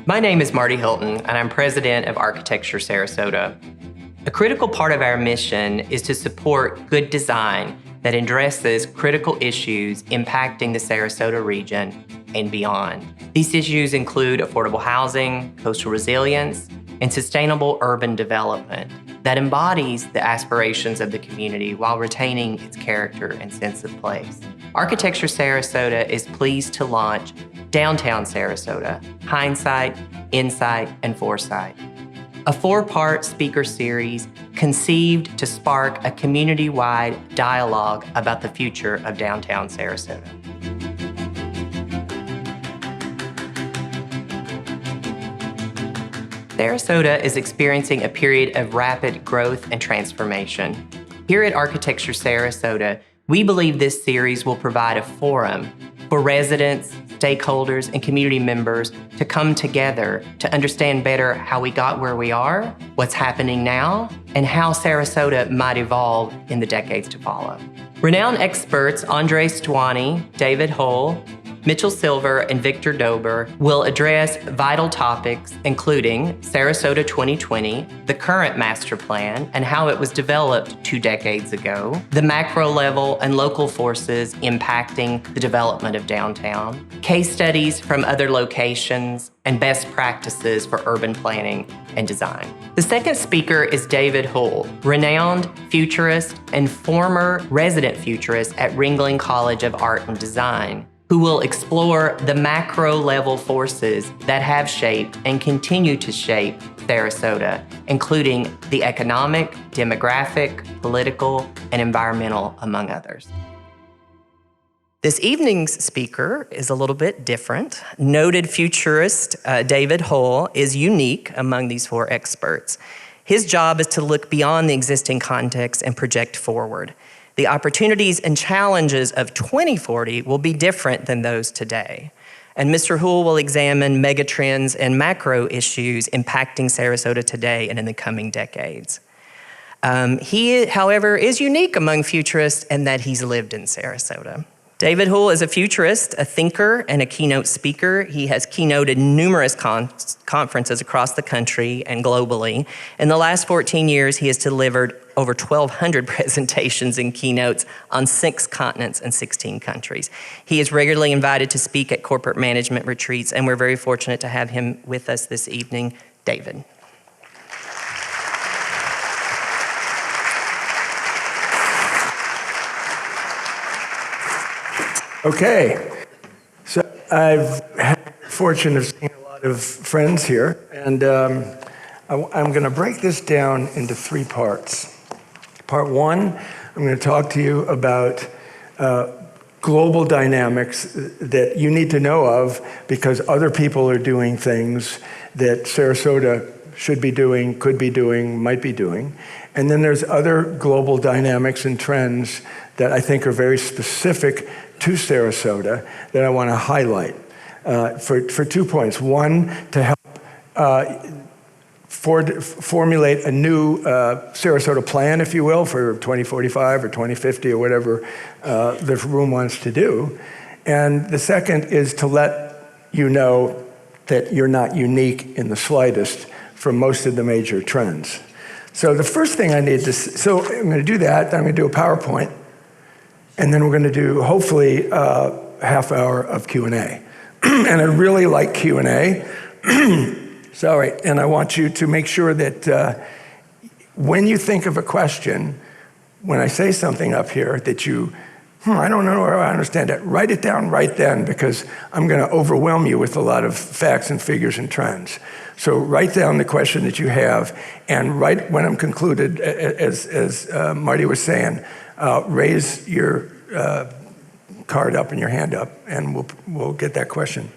My name is Marty Hilton, and I'm president of Architecture Sarasota. A critical part of our mission is to support good design that addresses critical issues impacting the Sarasota region and beyond. These issues include affordable housing, coastal resilience, and sustainable urban development that embodies the aspirations of the community while retaining its character and sense of place. Architecture Sarasota is pleased to launch Downtown Sarasota, Hindsight, Insight, and Foresight, a 4-part speaker series conceived to spark a community-wide dialogue about the future of downtown Sarasota. Sarasota is experiencing a period of rapid growth and transformation. Here at Architecture Sarasota, we believe this series will provide a forum for residents, stakeholders, and community members to come together to understand better how we got where we are, what's happening now, and how Sarasota might evolve in the decades to follow. Renowned experts Andre Stwani, David Houle, Mitchell Silver, and Victor Dober will address vital topics including Sarasota 2020, the current master plan and how it was developed 2 decades ago, the macro level and local forces impacting the development of downtown, case studies from other locations, and best practices for urban planning and design. The second speaker is David Houle, renowned futurist and former resident futurist at Ringling College of Art and Design, who will explore the macro-level forces that have shaped and continue to shape Sarasota, including the economic, demographic, political, and environmental, among others. This evening's speaker is a little bit different. Noted futurist David Houle is unique among these 4 experts. His job is to look beyond the existing context and project forward. The opportunities and challenges of 2040 will be different than those today. And Mr. Houle will examine megatrends and macro issues impacting Sarasota today and in the coming decades. He, however, is unique among futurists in that he's lived in Sarasota. David Houle is a futurist, a thinker, and a keynote speaker. He has keynoted numerous conferences across the country and globally. In the last 14 years, he has delivered over 1,200 presentations and keynotes on 6 continents and 16 countries. He is regularly invited to speak at corporate management retreats, and we're very fortunate to have him with us this evening. David. Okay, so I've had the fortune of seeing a lot of friends here, and I'm going to break this down into 3 parts. Part 1, I'm going to talk to you about global dynamics that you need to know of because other people are doing things that Sarasota should be doing, could be doing, might be doing. And then there's other global dynamics and trends that I think are very specific to Sarasota that I want to highlight for 2 points. 1, to help formulate a new Sarasota plan, if you will, for 2045 or 2050 or whatever the room wants to do. And the second is to let you know that you're not unique in the slightest from most of the major trends. So the first thing I need to, so I'm going to do that, then I'm going to do a PowerPoint, and then we're going to do, hopefully, a half hour of Q&A. And I really like Q&A. Sorry, and I want you to make sure that when you think of a question, when I say something up here that you, I don't know or I understand it, write it down right then because I'm going to overwhelm you with a lot of facts and figures and trends. So write down the question that you have, and right when I'm concluded, as Marty was saying, raise your card up and your hand up, and we'll get that question.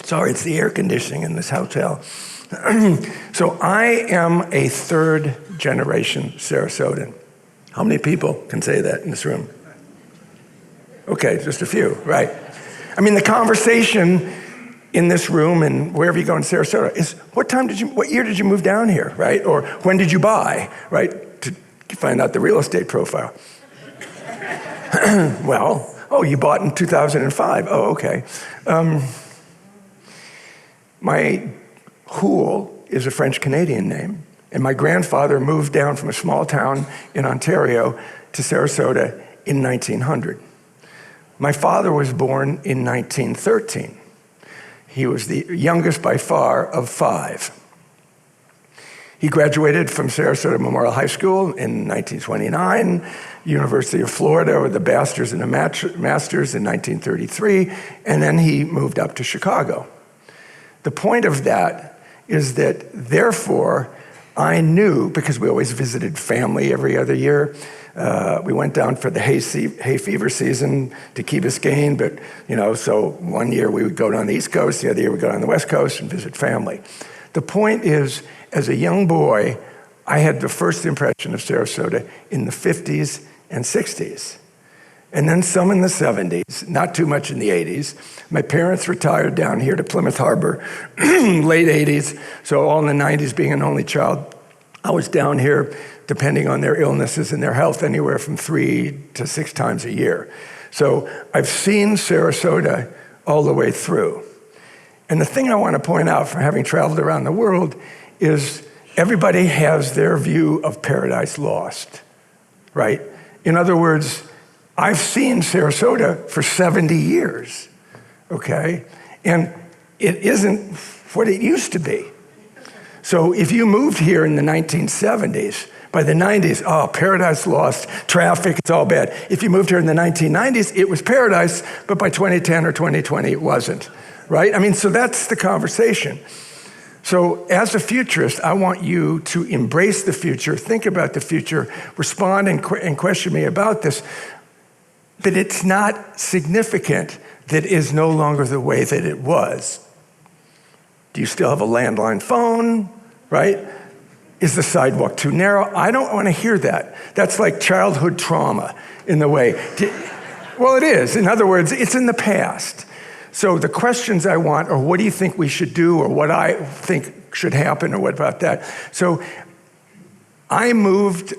Sorry, it's the air conditioning in this hotel. So I am a 3rd generation Sarasotan. How many people can say that in this room? Okay, just a few, right? I mean, the conversation in this room and wherever you go in Sarasota is, what year did you move down here, right? Or when did you buy, right? To find out the real estate profile. Well, Oh, you bought in 2005. Oh, okay. My Houle is a French-Canadian name, and my grandfather moved down from a small town in Ontario to Sarasota in 1900. My father was born in 1913. He was the youngest by far of 5. He graduated from Sarasota Memorial High School in 1929, University of Florida with a bachelor's and a master's in 1933, and then he moved up to Chicago. The point of that is that, therefore, I knew, because we always visited family every other year, we went down for the hay fever season to Key Biscayne, but, so one year we would go down the East Coast, the other year we'd go down the West Coast and visit family. The point is, as a young boy, I had the first impression of Sarasota in the 50s and 60s. And then some in the 70s, not too much in the 80s. My parents retired down here to Plymouth Harbor, late 80s, so all in the 90s, being an only child, I was down here, depending on their illnesses and their health, anywhere from 3 to 6 times a year. So I've seen Sarasota all the way through. And the thing I want to point out from having traveled around the world is everybody has their view of Paradise Lost, right? In other words, I've seen Sarasota for 70 years, okay? And it isn't what it used to be. So if you moved here in the 1970s, by the 90s, oh, Paradise Lost, traffic, it's all bad. If you moved here in the 1990s, it was paradise, but by 2010 or 2020, it wasn't, right? I mean, so that's the conversation. So as a futurist, I want you to embrace the future, think about the future, respond and question me about this. But it's not significant that it is no longer the way that it was. Do you still have a landline phone, right? Is the sidewalk too narrow? I don't want to hear that. That's like childhood trauma in the way. Well, it is. In other words, it's in the past. So the questions I want are, what do you think we should do, or what I think should happen, or what about that? So I moved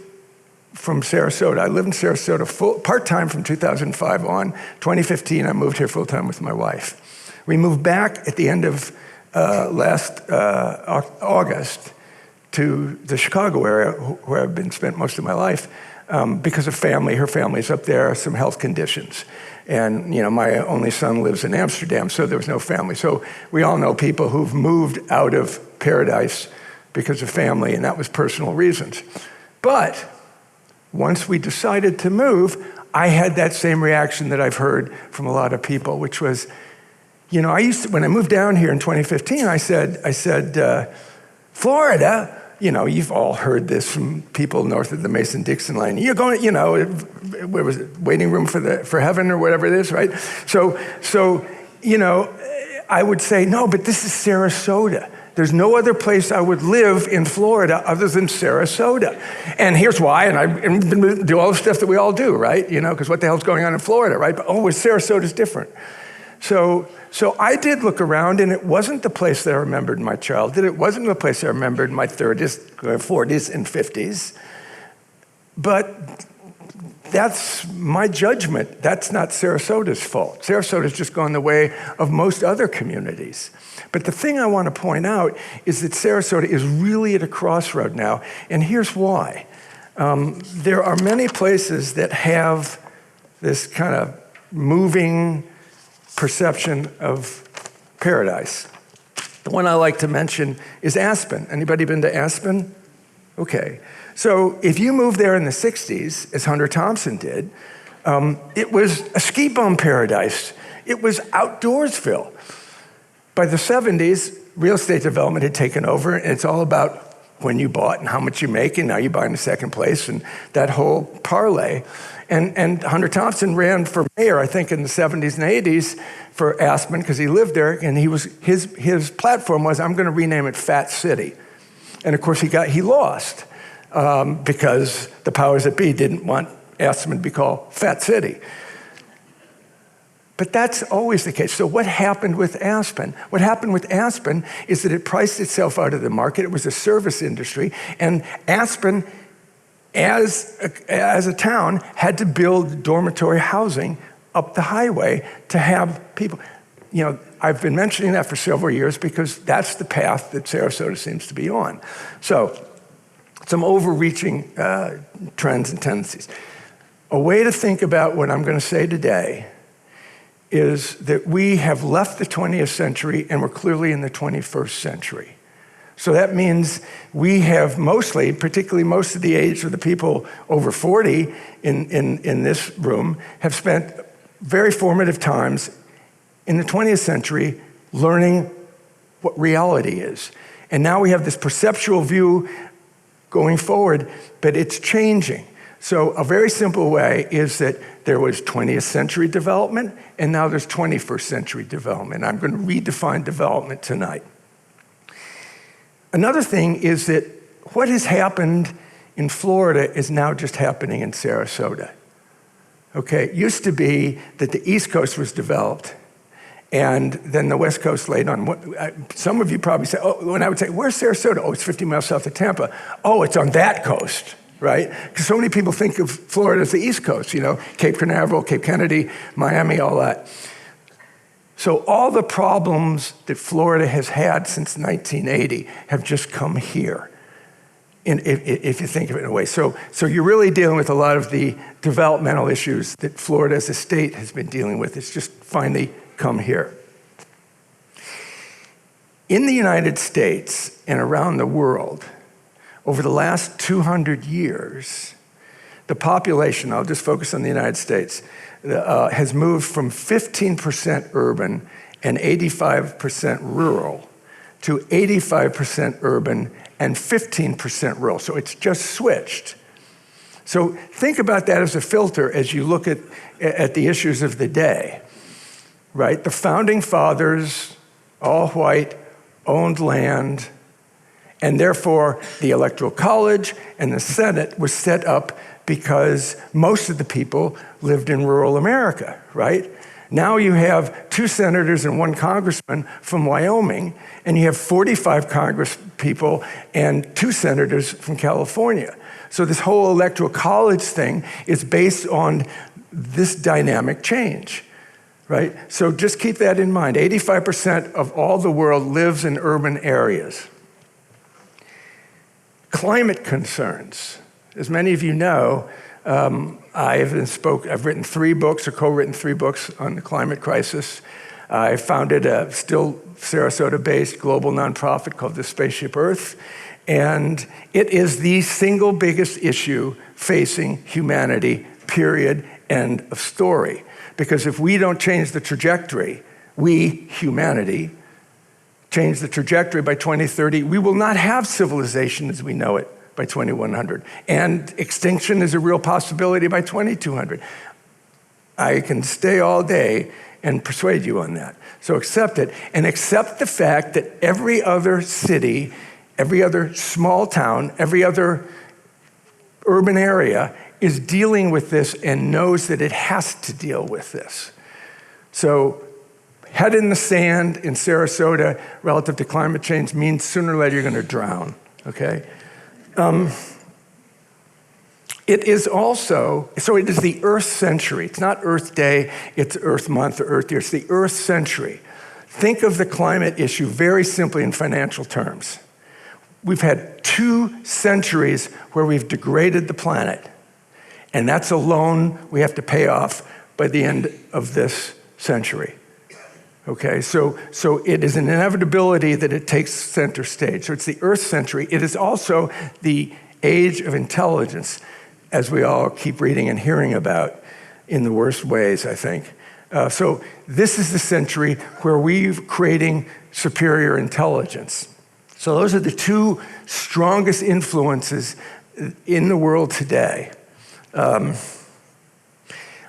from Sarasota. I lived in Sarasota part-time from 2005 on. 2015, I moved here full-time with my wife. We moved back at the end of last August to the Chicago area, where I've been spent most of my life, because of family. Her family's up there, some health conditions. And, my only son lives in Amsterdam, so there was no family. So we all know people who've moved out of Paradise because of family, and that was personal reasons. But once we decided to move, I had that same reaction that I've heard from a lot of people, which was, when I moved down here in 2015, I said, Florida, you've all heard this from people north of the Mason-Dixon line. You're going, where was it, waiting room for heaven or whatever it is, right? So I would say, no, but this is Sarasota. There's no other place I would live in Florida other than Sarasota. And here's why, and I do all the stuff that we all do, right? Because what the hell's going on in Florida, right? But Sarasota's different. So I did look around, and it wasn't the place that I remembered in my childhood. It wasn't the place I remembered in my 30s, 40s, and 50s. But that's my judgment. That's not Sarasota's fault. Sarasota's just gone the way of most other communities. But the thing I want to point out is that Sarasota is really at a crossroad now, and here's why. There are many places that have this kind of moving perception of paradise. The one I like to mention is Aspen. Anybody been to Aspen? Okay. So if you moved there in the 60s, as Hunter Thompson did, it was a ski bum paradise. It was outdoorsville. By the 70s, real estate development had taken over, and it's all about when you bought and how much you make, and now you buy in the second place, and that whole parlay. And Hunter Thompson ran for mayor, I think, in the 70s and 80s for Aspen, because he lived there, and his platform was, I'm going to rename it Fat City. And of course, he lost because the powers that be didn't want Aspen to be called Fat City. But that's always the case. So what happened with Aspen? What happened with Aspen is that it priced itself out of the market. It was a service industry, and Aspen, as a town, had to build dormitory housing up the highway to have people. I've been mentioning that for several years because that's the path that Sarasota seems to be on. So, some overreaching trends and tendencies. A way to think about what I'm going to say today is that we have left the 20th century and we're clearly in the 21st century. So that means we have mostly, particularly most of the age of the people over 40 in this room, have spent very formative times in the 20th century learning what reality is. And now we have this perceptual view going forward, but it's changing. So a very simple way is that there was 20th century development, and now there's 21st century development. I'm going to redefine development tonight. Another thing is that what has happened in Florida is now just happening in Sarasota. Okay, it used to be that the East Coast was developed, and then the West Coast laid on. Some of you probably say, oh, when I would say, where's Sarasota? Oh, it's 50 miles south of Tampa. Oh, it's on that coast, right? Because so many people think of Florida as the East Coast, Cape Canaveral, Cape Kennedy, Miami, all that. So all the problems that Florida has had since 1980 have just come here, if you think of it in a way. So you're really dealing with a lot of the developmental issues that Florida as a state has been dealing with. It's just finally come here. In the United States and around the world, over the last 200 years, the population, I'll just focus on the United States, has moved from 15% urban and 85% rural to 85% urban and 15% rural. So it's just switched. So think about that as a filter as you look at the issues of the day, right? The founding fathers, all white, owned land, and therefore the Electoral College and the Senate was set up because most of the people lived in rural America, right? Now you have 2 senators and 1 congressman from Wyoming, and you have 45 Congress people and 2 senators from California. So this whole Electoral College thing is based on this dynamic change, right? So just keep that in mind. 85% of all the world lives in urban areas. Climate concerns. As many of you know, I've written 3 books or co-written 3 books on the climate crisis. I founded a still Sarasota-based global nonprofit called the Spaceship Earth, and it is the single biggest issue facing humanity, period, end of story. Because if we don't change the trajectory, we, humanity, change the trajectory by 2030, we will not have civilization as we know it by 2100. And extinction is a real possibility by 2200. I can stay all day and persuade you on that. So accept it, and accept the fact that every other city, every other small town, every other urban area is dealing with this and knows that it has to deal with this. So head in the sand in Sarasota relative to climate change means sooner or later you're going to drown, okay? It is also, so it is the Earth century. It's not Earth Day, it's Earth Month or Earth Year. It's the Earth century. Think of the climate issue very simply in financial terms. We've had 2 centuries where we've degraded the planet, and that's a loan we have to pay off by the end of this century. Okay, so it is an inevitability that it takes center stage. So it's the Earth century. It is also the age of intelligence, as we all keep reading and hearing about in the worst ways, I think. So this is the century where we're creating superior intelligence. So those are the 2 strongest influences in the world today. I'm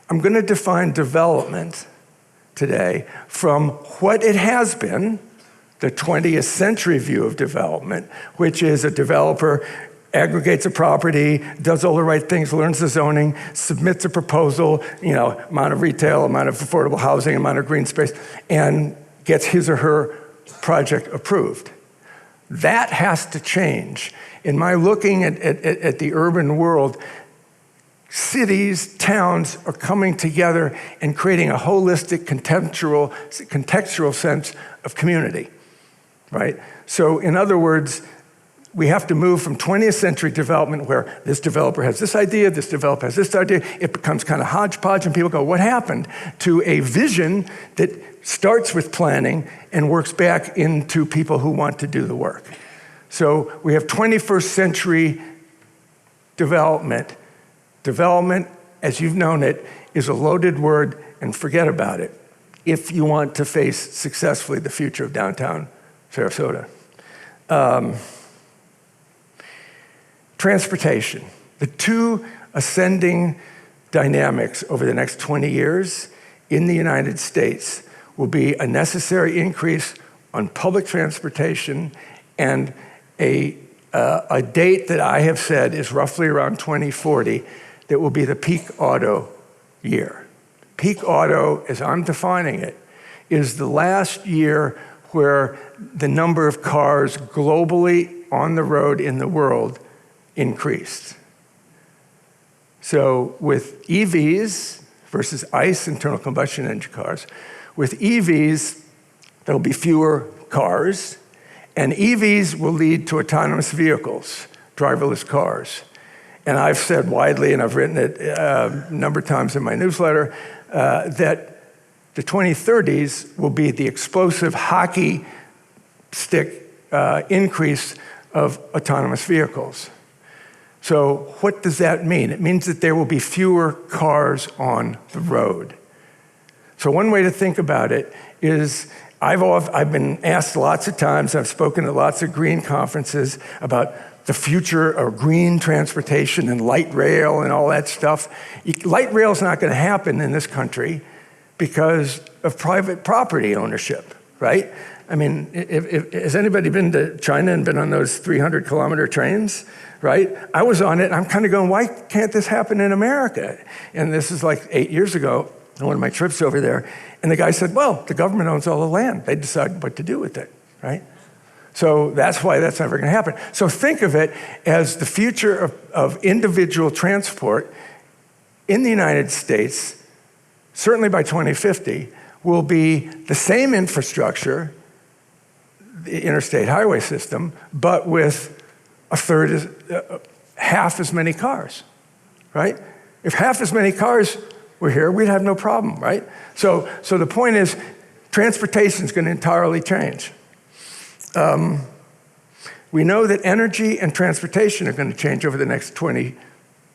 going to define development today from what it has been, the 20th century view of development, which is a developer aggregates a property, does all the right things, learns the zoning, submits a proposal, amount of retail, amount of affordable housing, amount of green space, and gets his or her project approved. That has to change. In my looking at the urban world, cities, towns are coming together and creating a holistic, contextual sense of community, right? So in other words, we have to move from 20th century development where this developer has this idea, this developer has this idea, it becomes kind of hodgepodge and people go, what happened? To a vision that starts with planning and works back into people who want to do the work. So we have 21st century development. Development, as you've known it, is a loaded word, and forget about it if you want to face successfully the future of downtown Sarasota. Transportation. The two ascending dynamics over the next 20 years in the United States will be a necessary increase on public transportation and a date that I have said is roughly around 2040 that will be the peak auto year. Peak auto, as I'm defining it, is the last year where the number of cars globally on the road in the world increased. So with EVs versus ICE, internal combustion engine cars, with EVs, there'll be fewer cars, and EVs will lead to autonomous vehicles, driverless cars. And I've said widely, and I've written it a number of times in my newsletter, that the 2030s will be the explosive hockey stick increase of autonomous vehicles. So what does that mean? It means that there will be fewer cars on the road. So one way to think about it is I've been asked lots of times, I've spoken at lots of green conferences about the future of green transportation and light rail and all that stuff. Light rail is not going to happen in this country because of private property ownership, right? I mean, has anybody been to China and been on those 300-kilometer trains, right? I was on it, and I'm kind of going, why can't this happen in America? And this is like 8 years ago, on one of my trips over there, and the guy said, well, the government owns all the land. They decide what to do with it, right? So that's why that's never going to happen. So think of it as the future of individual transport in the United States, certainly by 2050, will be the same infrastructure, the interstate highway system, but with half as many cars, right? If half as many cars were here, we'd have no problem, right? So the point is, transportation is going to entirely change. We know that energy and transportation are going to change over the next 20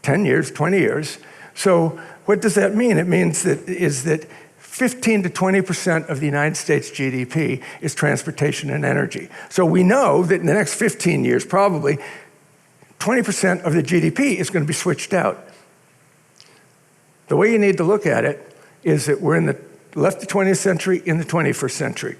years. So what does that mean? It means that 15 to 20% of the United States GDP is transportation and energy. So we know that in the next 15 years, probably 20% of the GDP is going to be switched out. The way you need to look at it is that we're left the 20th century in the 21st century.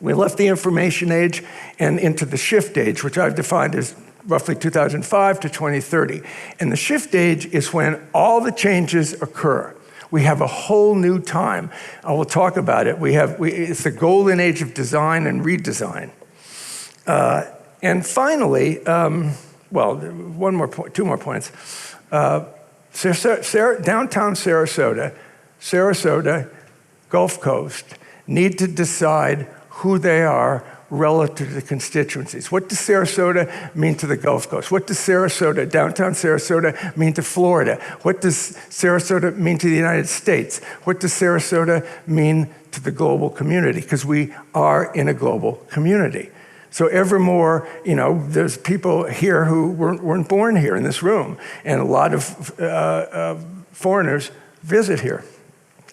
We left the information age and into the shift age, which I've defined as roughly 2005 to 2030. And the shift age is when all the changes occur. We have a whole new time. I will talk about it. It's the golden age of design and redesign. And finally, two more points. Downtown Sarasota, Gulf Coast, need to decide who they are relative to the constituencies. What does Sarasota mean to the Gulf Coast? What does downtown Sarasota mean to Florida? What does Sarasota mean to the United States? What does Sarasota mean to the global community? Because we are in a global community. So evermore, there's people here who weren't born here in this room, and a lot of foreigners visit here.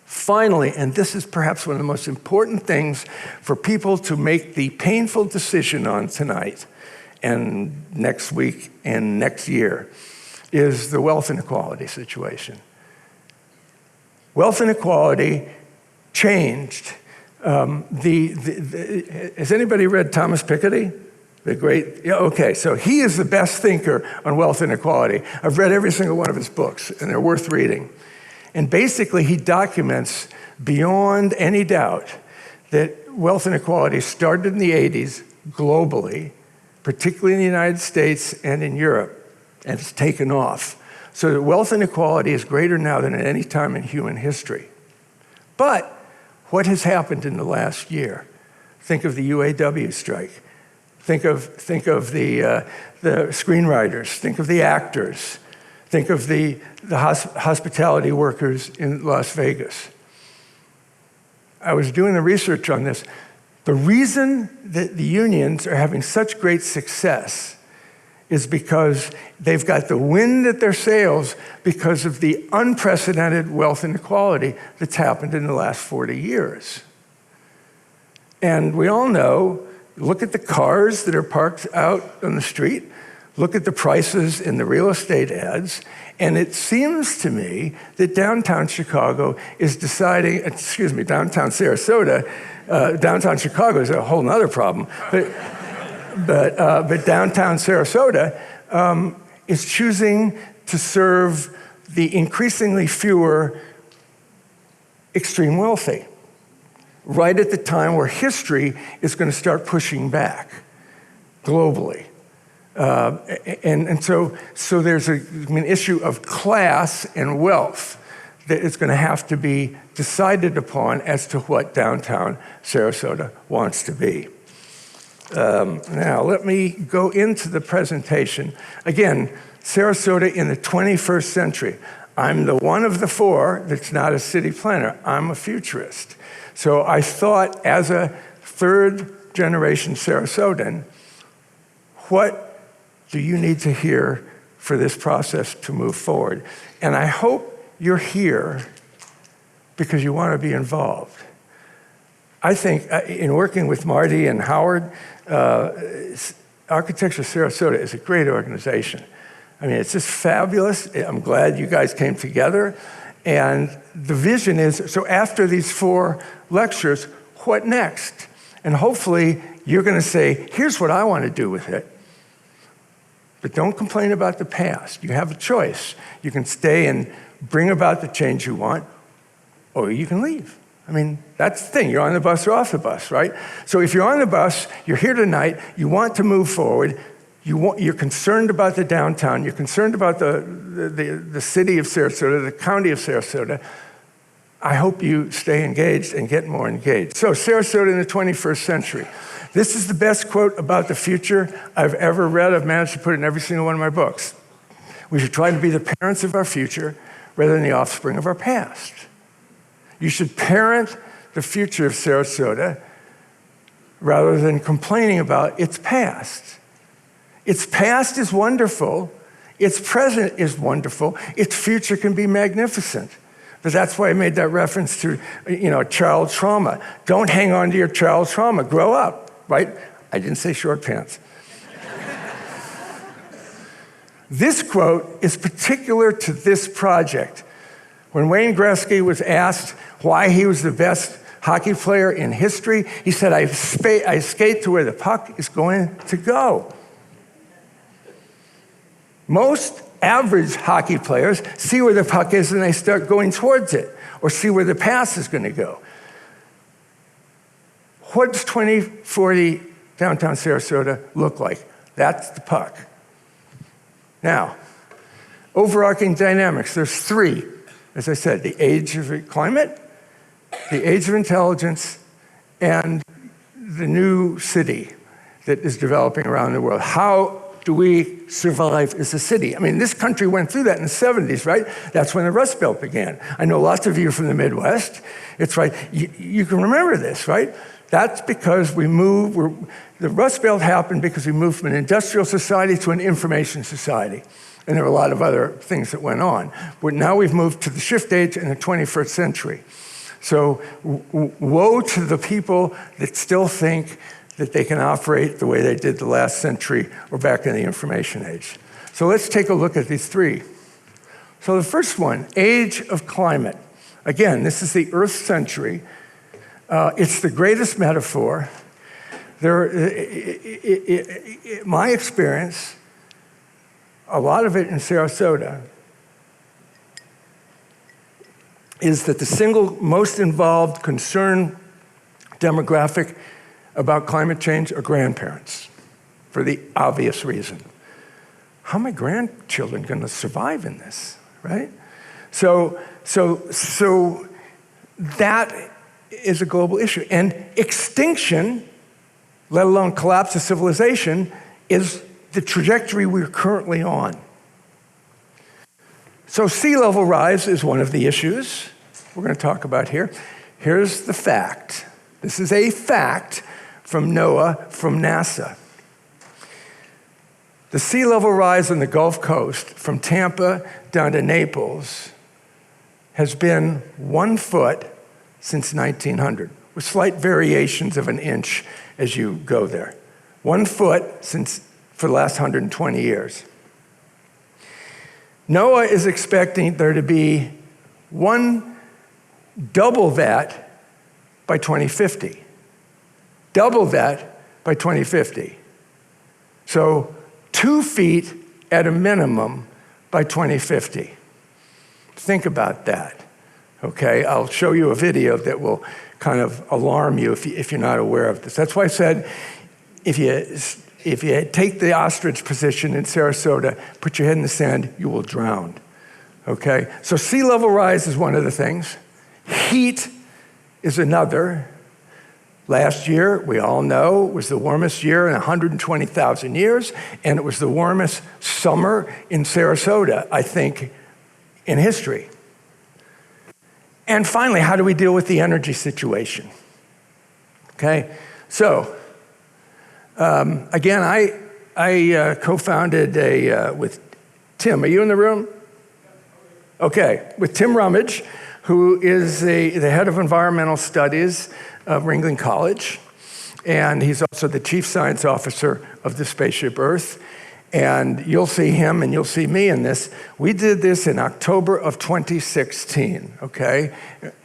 Finally, and this is perhaps one of the most important things for people to make the painful decision on tonight and next week and next year, is the wealth inequality situation. Wealth inequality changed. Has anybody read Thomas Piketty? So he is the best thinker on wealth inequality. I've read every single one of his books, and they're worth reading. And basically, he documents beyond any doubt that wealth inequality started in the 80s globally, particularly in the United States and in Europe, and it's taken off. So that wealth inequality is greater now than at any time in human history. But what has happened in the last year? Think of the UAW strike. Think of the screenwriters. Think of the actors. Think of the hospitality workers in Las Vegas. I was doing the research on this. The reason that the unions are having such great success is because they've got the wind at their sails because of the unprecedented wealth inequality that's happened in the last 40 years. And we all know, look at the cars that are parked out on the street, look at the prices in the real estate ads, and it seems to me that downtown Chicago is deciding, downtown Sarasota, downtown Chicago is a whole nother problem, but downtown Sarasota is choosing to serve the increasingly fewer extreme wealthy, right at the time where history is going to start pushing back globally. And so there's an issue of class and wealth that is going to have to be decided upon as to what downtown Sarasota wants to be. Now, let me go into the presentation. Again, Sarasota in the 21st century. I'm the one of the four that's not a city planner. I'm a futurist. So I thought, as a third-generation Sarasotan, what do you need to hear for this process to move forward? And I hope you're here because you want to be involved. I think in working with Marty and Howard, Architecture Sarasota is a great organization. I mean, it's just fabulous. I'm glad you guys came together. And the vision is, so after these 4 lectures, what next? And hopefully you're going to say, here's what I want to do with it. But don't complain about the past. You have a choice. You can stay and bring about the change you want, or you can leave. I mean, that's the thing. You're on the bus or off the bus, right? So if you're on the bus, you're here tonight, you want to move forward, you're concerned about the downtown, you're concerned about the city of Sarasota, the county of Sarasota, I hope you stay engaged and get more engaged. So Sarasota in the 21st century. This is the best quote about the future I've ever read. I've managed to put it in every single one of my books. We should try to be the parents of our future rather than the offspring of our past. You should parent the future of Sarasota rather than complaining about its past. Its past is wonderful. Its present is wonderful. Its future can be magnificent. But that's why I made that reference to, child trauma. Don't hang on to your child trauma. Grow up, right? I didn't say short pants. This quote is particular to this project. When Wayne Gretzky was asked why he was the best hockey player in history, he said, I skate to where the puck is going to go. Most average hockey players see where the puck is and they start going towards it, or see where the pass is going to go. What does 2040 downtown Sarasota look like? That's the puck. Now, overarching dynamics, there's 3. As I said, the age of climate, the age of intelligence, and the new city that is developing around the world. How do we survive as a city? I mean, this country went through that in the 70s, right? That's when the Rust Belt began. I know lots of you from the Midwest. It's right. You can remember this, right? That's because the Rust Belt happened because we moved from an industrial society to an information society. And there were a lot of other things that went on. But now we've moved to the shift age in the 21st century. So woe to the people that still think that they can operate the way they did the last century or back in the information age. So let's take a look at these 3. So the first one, age of climate. Again, this is the Earth century. It's the greatest metaphor. My experience, a lot of it in Sarasota, is that the single most involved concern demographic about climate change are grandparents, for the obvious reason. how are my grandchildren going to survive in this, right? So that is a global issue. And extinction, let alone collapse of civilization, is the trajectory we're currently on. So sea level rise is one of the issues we're going to talk about here. Here's the fact. This is a fact from NOAA, from NASA. The sea level rise on the Gulf Coast from Tampa down to Naples has been 1 foot since 1900, with slight variations of an inch as you go there. 1 foot for the last 120 years. NOAA is expecting there to be double that by 2050. Double that by 2050. So 2 feet at a minimum by 2050. Think about that, okay? I'll show you a video that will kind of alarm you if you're not aware of this. That's why I said if you take the ostrich position in Sarasota, put your head in the sand, you will drown, okay? So sea level rise is one of the things. Heat is another. Last year, we all know, was the warmest year in 120,000 years, and it was the warmest summer in Sarasota, I think, in history. And finally, how do we deal with the energy situation? Okay, so again, I co-founded with Tim. Are you in the room? Okay, with Tim Rummage, who is the head of environmental studies of Ringling College, and he's also the chief science officer of the spaceship Earth. And you'll see him and you'll see me in this. We did this in October of 2016, okay?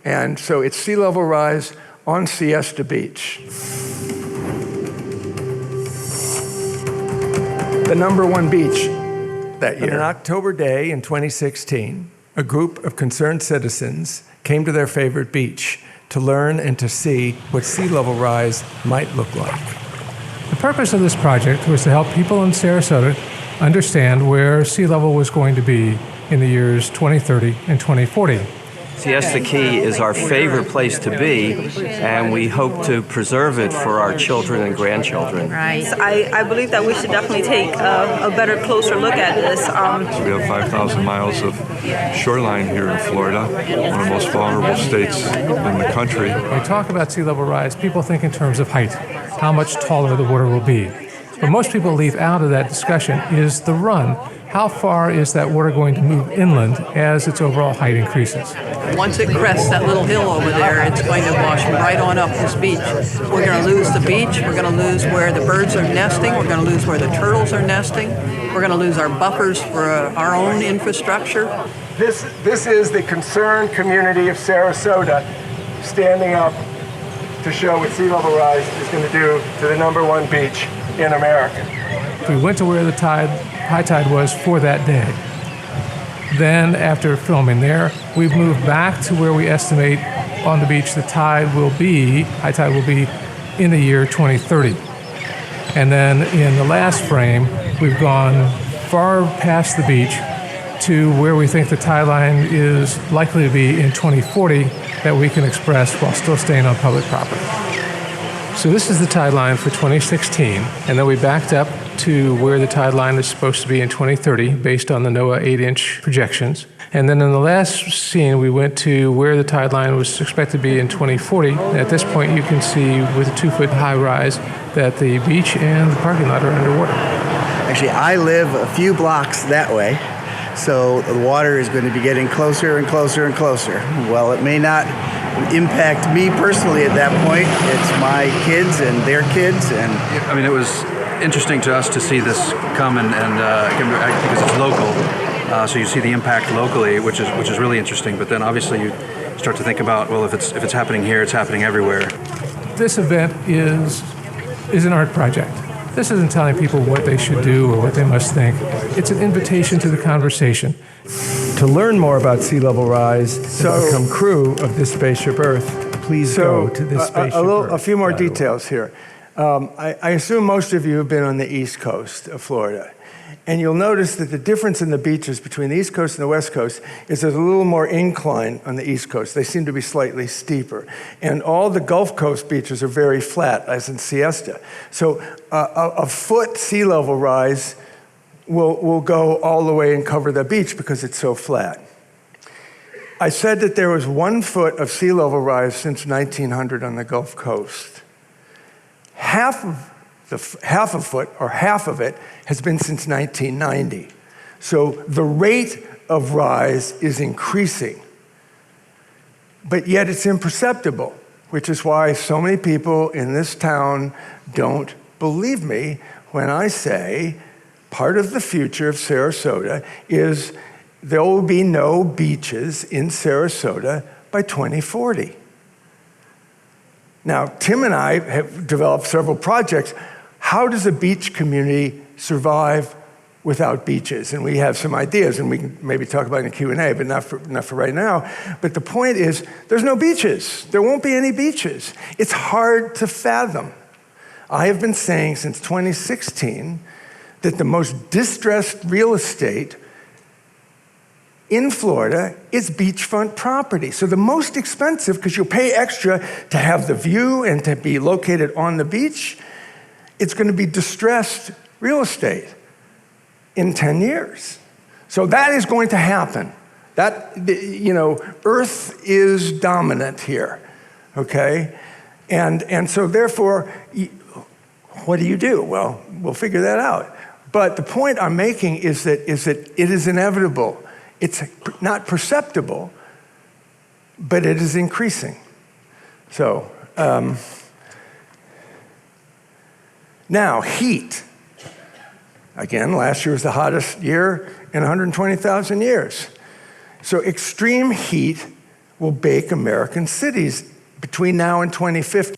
And so it's sea level rise on Siesta Beach. The #1 beach that year. On an October day in 2016, a group of concerned citizens came to their favorite beach to learn and to see what sea level rise might look like. The purpose of this project was to help people in Sarasota understand where sea level was going to be in the years 2030 and 2040. Siesta Key is our favorite place to be, and we hope to preserve it for our children and grandchildren. Right. I believe that we should definitely take a better, closer look at this. We have 5,000 miles of shoreline here in Florida, one of the most vulnerable states in the country. When we talk about sea level rise, people think in terms of height, how much taller the water will be. What most people leave out of that discussion is the run. How far is that water going to move inland as its overall height increases? Once it crests that little hill over there, it's going to wash right on up this beach. We're going to lose the beach. We're going to lose where the birds are nesting. We're going to lose where the turtles are nesting. We're going to lose our buffers for our own infrastructure. This is the concerned community of Sarasota standing up to show what sea level rise is going to do to the #1 beach in America. We went to where the high tide was for that day. Then, after filming there, we've moved back to where we estimate on the beach the high tide will be in the year 2030. And then in the last frame, we've gone far past the beach to where we think the tide line is likely to be in 2040 that we can express while still staying on public property. So this is the tide line for 2016, and then we backed up to where the tide line is supposed to be in 2030 based on the NOAA 8-inch projections. And then in the last scene, we went to where the tide line was expected to be in 2040. And at this point, you can see with a 2-foot high rise that the beach and the parking lot are underwater. Actually, I live a few blocks that way, so the water is going to be getting closer and closer and closer. Well, it may not impact me personally at that point. It's my kids and their kids. And I mean, it was interesting to us to see this come and because it's local, so you see the impact locally, which is really interesting. But then obviously you start to think about, well, if it's happening here, it's happening everywhere. This event is an art project. This isn't telling people what they should do or what they must think. It's an invitation to the conversation. To learn more about sea level rise and become crew of this spaceship Earth, please go to this spaceship Earth. A few more details here. I assume most of you have been on the East Coast of Florida. And you'll notice that the difference in the beaches between the East Coast and the West Coast is there's a little more incline on the East Coast. They seem to be slightly steeper. And all the Gulf Coast beaches are very flat, as in Siesta. So a foot sea level rise will go all the way and cover the beach because it's so flat. I said that there was 1 foot of sea level rise since 1900 on the Gulf Coast. Half a foot, or half of it, has been since 1990. So the rate of rise is increasing. But yet it's imperceptible, which is why so many people in this town don't believe me when I say part of the future of Sarasota is there will be no beaches in Sarasota by 2040. Now, Tim and I have developed several projects. How does a beach community survive without beaches? And we have some ideas, and we can maybe talk about it in the Q&A, but not for right now. But the point is, there's no beaches. There won't be any beaches. It's hard to fathom. I have been saying since 2016 that the most distressed real estate in Florida is beachfront property. So the most expensive, because you'll pay extra to have the view and to be located on the beach, it's going to be distressed real estate in 10 years. So that is going to happen. That, Earth is dominant here, okay? And so therefore, what do you do? Well, we'll figure that out. But the point I'm making is that it is inevitable. It's not perceptible, but it is increasing. So, now, heat. Again, last year was the hottest year in 120,000 years. So extreme heat will bake American cities between now and 2050.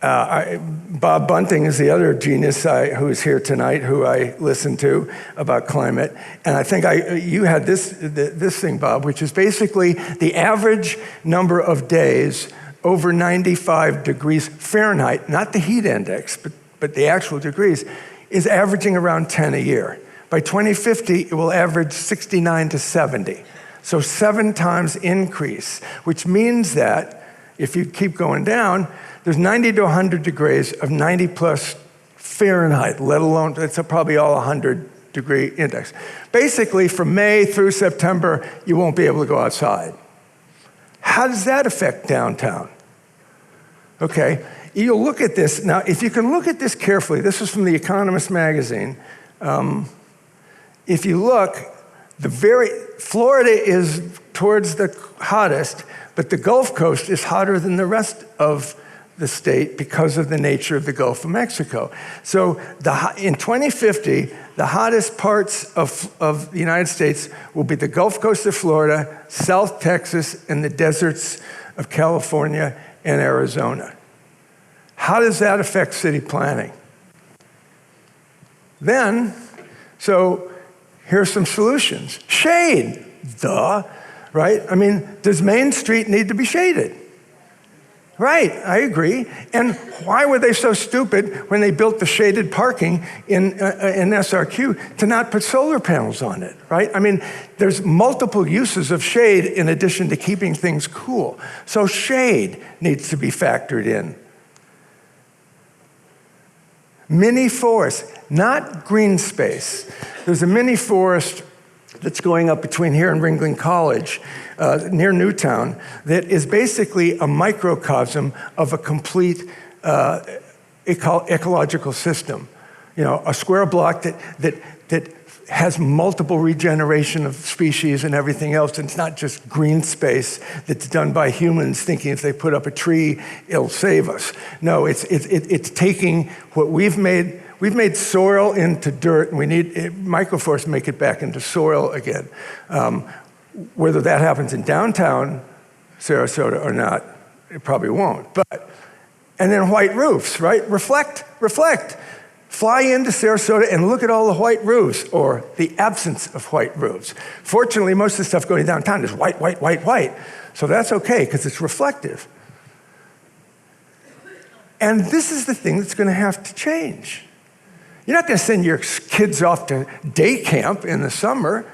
Bob Bunting is the other genius who is here tonight, who I listen to about climate. And I think you had this thing, Bob, which is basically the average number of days over 95 degrees Fahrenheit, not the heat index, but the actual degrees, is averaging around 10 a year. By 2050, it will average 69 to 70. So 7 times increase, which means that if you keep going down, there's 90 to 100 degrees of 90 plus Fahrenheit, let alone, it's probably all 100 degree index. Basically, from May through September, you won't be able to go outside. How does that affect downtown? Okay, you'll look at this. Now, if you can look at this carefully, this is from The Economist magazine. If you look, Florida is towards the hottest, but the Gulf Coast is hotter than the rest of the state because of the nature of the Gulf of Mexico. So in 2050, the hottest parts of the United States will be the Gulf Coast of Florida, South Texas, and the deserts of California and Arizona. How does that affect city planning? Then, so here's some solutions. Shade, duh, right? I mean, does Main Street need to be shaded? Right, I agree. And why were they so stupid when they built the shaded parking in SRQ to not put solar panels on it, right? I mean, there's multiple uses of shade in addition to keeping things cool. So shade needs to be factored in. Mini forest, not green space. There's a mini forest that's going up between here and Ringling College, near Newtown, that is basically a microcosm of a complete ecological system. A square block that has multiple regeneration of species and everything else. And it's not just green space that's done by humans thinking if they put up a tree, it'll save us. No, it's taking what we've made. We've made soil into dirt, and we need microforests to make it back into soil again. Whether that happens in downtown Sarasota or not, it probably won't. And then white roofs, right? Reflect. Fly into Sarasota and look at all the white roofs, or the absence of white roofs. Fortunately, most of the stuff going downtown is white. So that's okay, because it's reflective. And this is the thing that's going to have to change. You're not going to send your kids off to day camp in the summer.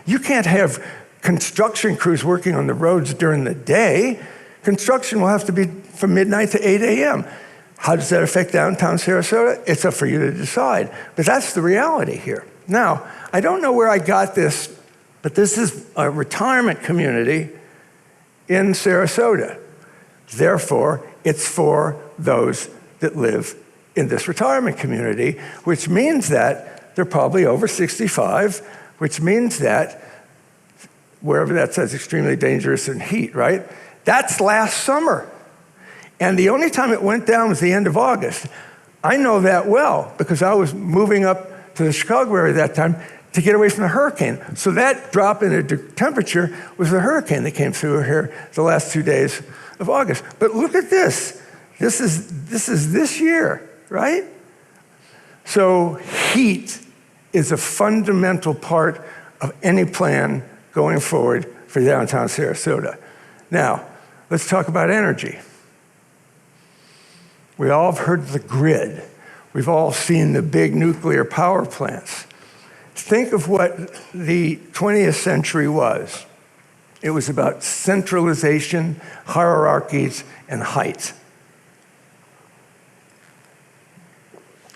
You can't have construction crews working on the roads during the day. Construction will have to be from midnight to 8 a.m. How does that affect downtown Sarasota? It's up for you to decide. But that's the reality here. Now, I don't know where I got this, but this is a retirement community in Sarasota. Therefore, it's for those that live in this retirement community, which means that they're probably over 65, which means that wherever that says extremely dangerous in heat, right? That's last summer. And the only time it went down was the end of August. I know that well because I was moving up to the Chicago area at that time to get away from the hurricane. So that drop in the temperature was the hurricane that came through here the last 2 days of August. But look at this. This is this year, right? So heat is a fundamental part of any plan going forward for downtown Sarasota. Now, let's talk about energy. We all have heard of the grid. We've all seen the big nuclear power plants. Think of what the 20th century was. It was about centralization, hierarchies, and height.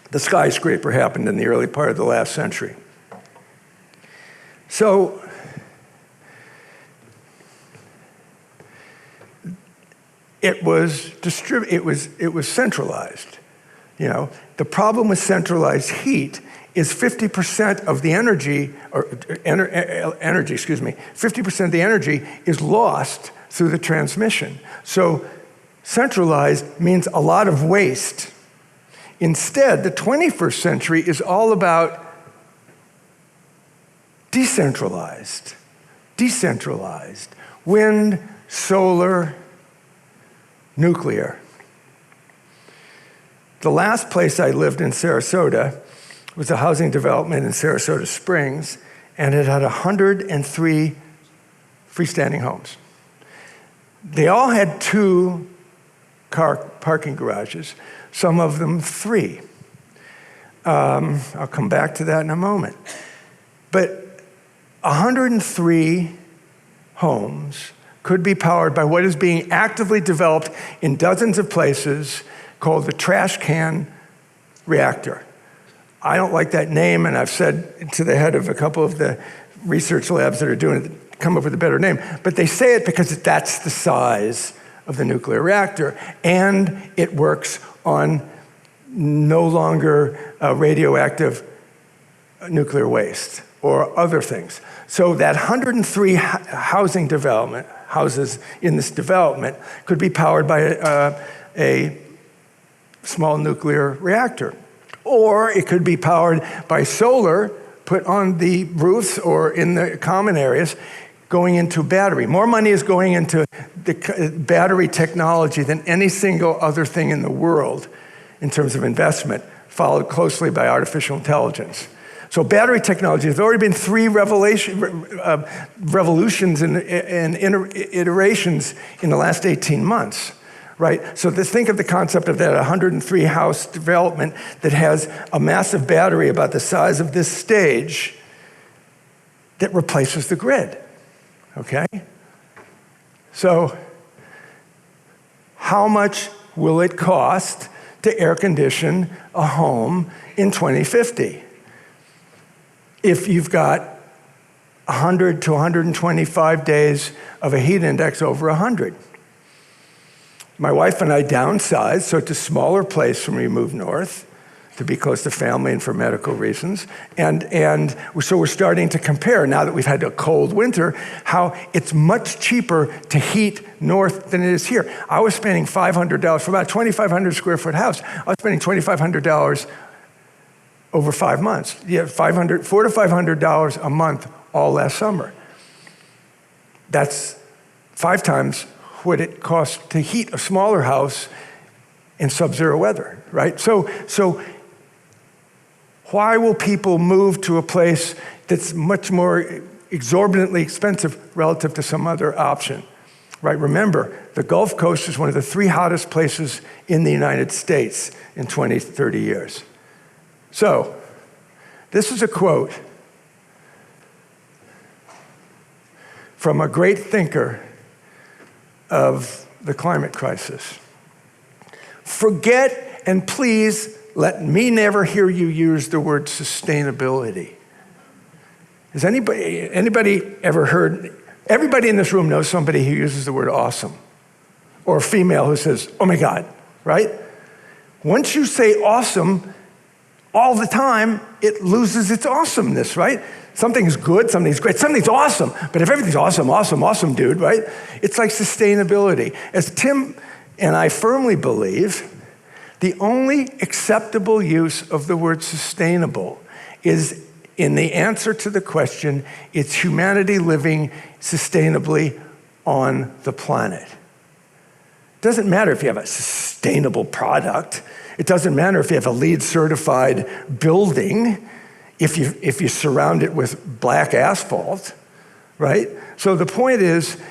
The skyscraper happened in the early part of the last century. So, it was centralized. You know, the problem with centralized heat is 50% of the energy, 50% of the energy is lost through the transmission. So centralized means a lot of waste. Instead, the 21st century is all about decentralized. Wind, solar, nuclear. The last place I lived in Sarasota was a housing development in Sarasota Springs, and it had 103 freestanding homes. They all had 2 car parking garages, some of them 3. I'll come back to that in a moment. But 103 homes could be powered by what is being actively developed in dozens of places called the trash can reactor. I don't like that name, and I've said to the head of a couple of the research labs that are doing it, come up with a better name, but they say it because that's the size of the nuclear reactor, and it works on no longer radioactive nuclear waste or other things. So that 103 houses in this development could be powered by a small nuclear reactor. Or it could be powered by solar put on the roofs or in the common areas going into battery. More money is going into the battery technology than any single other thing in the world in terms of investment, followed closely by artificial intelligence. So battery technology, there's already been 3 revolutions and iterations in the last 18 months. Right? So think of the concept of that 103 house development that has a massive battery about the size of this stage that replaces the grid. Okay? So how much will it cost to air condition a home in 2050? If you've got 100 to 125 days of a heat index over 100. My wife and I downsized, so it's a smaller place when we moved north to be close to family and for medical reasons. And so we're starting to compare, now that we've had a cold winter, how it's much cheaper to heat north than it is here. I was spending $500 for about a 2,500 square foot house. I was spending $2,500 over 5 months. Yeah, $400 to $500 a month all last summer. That's 5 times what it costs to heat a smaller house in sub-zero weather, right? So why will people move to a place that's much more exorbitantly expensive relative to some other option, right? Remember, the Gulf Coast is one of the 3 hottest places in the United States in 20, 30 years. So This is a quote from a great thinker of the climate crisis. Forget and please let me never hear you use the word sustainability. Has anybody ever heard, everybody in this room knows somebody who uses the word awesome, or a female who says, oh my God, right? Once you say awesome all the time, it loses its awesomeness, right? Something's good, something's great, something's awesome. But if everything's awesome, dude, right? It's like sustainability. As Tim and I firmly believe, the only acceptable use of the word sustainable is in the answer to the question, it's humanity living sustainably on the planet. It doesn't matter if you have a sustainable product. It doesn't matter if you have a LEED certified building, if you surround it with black asphalt, right? So the point is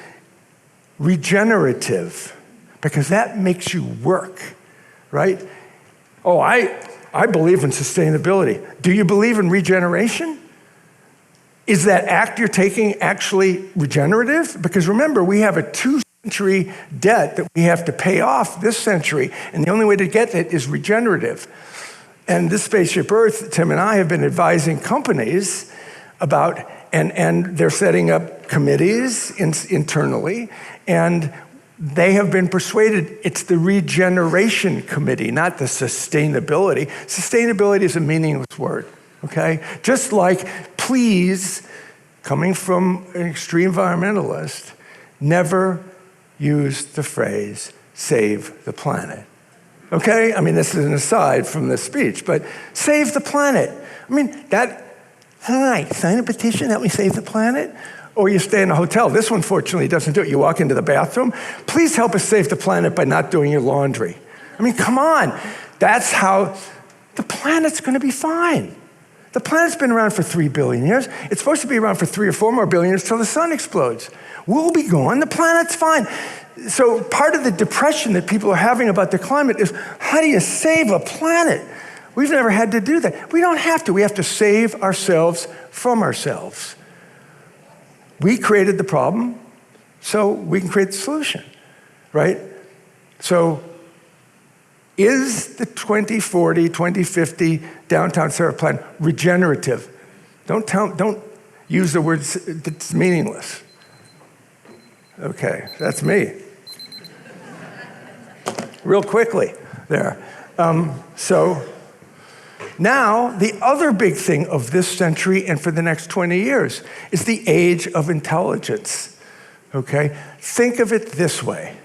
regenerative, because that makes you work, right? Oh, I believe in sustainability. Do you believe in regeneration? Is that act you're taking actually regenerative? Because remember, we have a 2-century debt that we have to pay off this century, and the only way to get it is regenerative. And this Spaceship Earth, Tim and I have been advising companies about, and they're setting up committees internally, and they have been persuaded it's the regeneration committee, not the sustainability. Sustainability is a meaningless word, okay? Just like please, coming from an extreme environmentalist, never use the phrase save the planet. Okay? I mean, this is an aside from this speech, but save the planet. I mean, hi, sign a petition, help me save the planet? Or you stay in a hotel. This one, fortunately, doesn't do it. You walk into the bathroom. Please help us save the planet by not doing your laundry. I mean, come on. That's how the planet's going to be fine. The planet's been around for 3 billion years. It's supposed to be around for 3 or 4 more billion years till the sun explodes. We'll be gone. The planet's fine. So part of the depression that people are having about the climate is, how do you save a planet? We've never had to do that. We don't have to. We have to save ourselves from ourselves. We created the problem, so we can create the solution, right? So is the 2040, 2050 downtown Sarasota plan regenerative? Don't use the words that's meaningless. Okay, that's me. Real quickly there. So now, the other big thing of this century and for the next 20 years is the age of intelligence, okay? Think of it this way.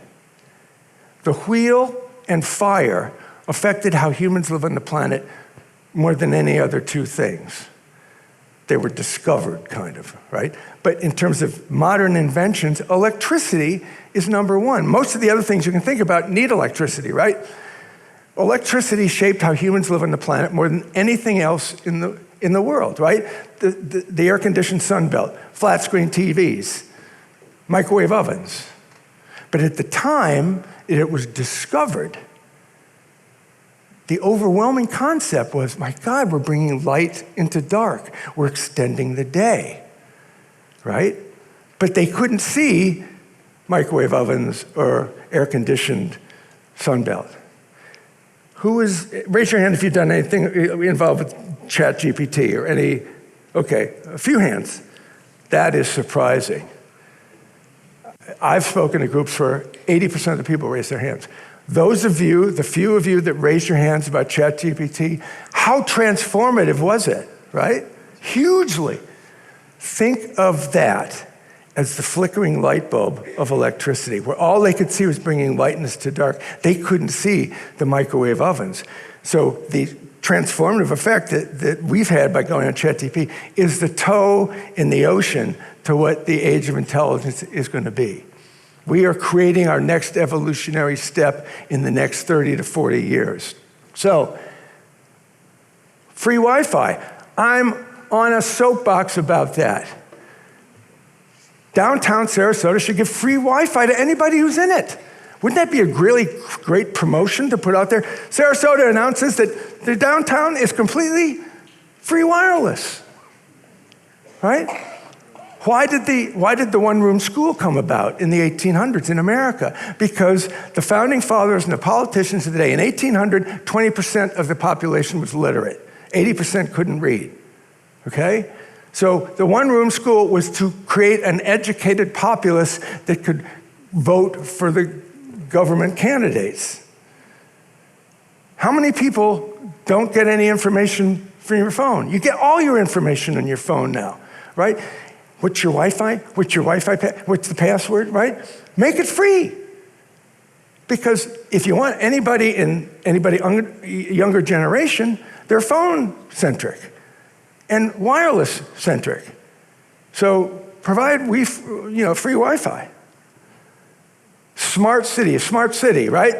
The wheel and fire affected how humans live on the planet more than any other two things. They were discovered, kind of, right? But in terms of modern inventions, electricity is number one. Most of the other things you can think about need electricity, right? Electricity shaped how humans live on the planet more than anything else in the world, right? The air-conditioned sunbelt, flat-screen TVs, microwave ovens. But at the time it was discovered, the overwhelming concept was, my God, we're bringing light into dark. We're extending the day, right? But they couldn't see microwave ovens or air-conditioned sunbelt. Raise your hand if you've done anything involved with ChatGPT or any, okay, a few hands. That is surprising. I've spoken to groups where 80% of the people raise their hands. Those of you, the few of you that raised your hands about ChatGPT, how transformative was it, right? Hugely. Think of that as the flickering light bulb of electricity, where all they could see was bringing lightness to dark. They couldn't see the microwave ovens. So the transformative effect that we've had by going on ChatGPT is the toe in the ocean to what the age of intelligence is going to be. We are creating our next evolutionary step in the next 30 to 40 years. So, free Wi-Fi. I'm on a soapbox about that. Downtown Sarasota should give free Wi-Fi to anybody who's in it. Wouldn't that be a really great promotion to put out there? Sarasota announces that the downtown is completely Free wireless, right? Why did the one-room school come about in the 1800s in America? Because the founding fathers and the politicians of the day, in 1800, 20% of the population was literate. 80% couldn't read, okay? So the one-room school was to create an educated populace that could vote for the government candidates. How many people don't get any information from your phone? You get all your information on your phone now, right? What's your Wi-Fi? What's the password, right? Make it free. Because if you want anybody younger generation, they're phone-centric and wireless-centric. So provide free Wi-Fi. Smart city, right?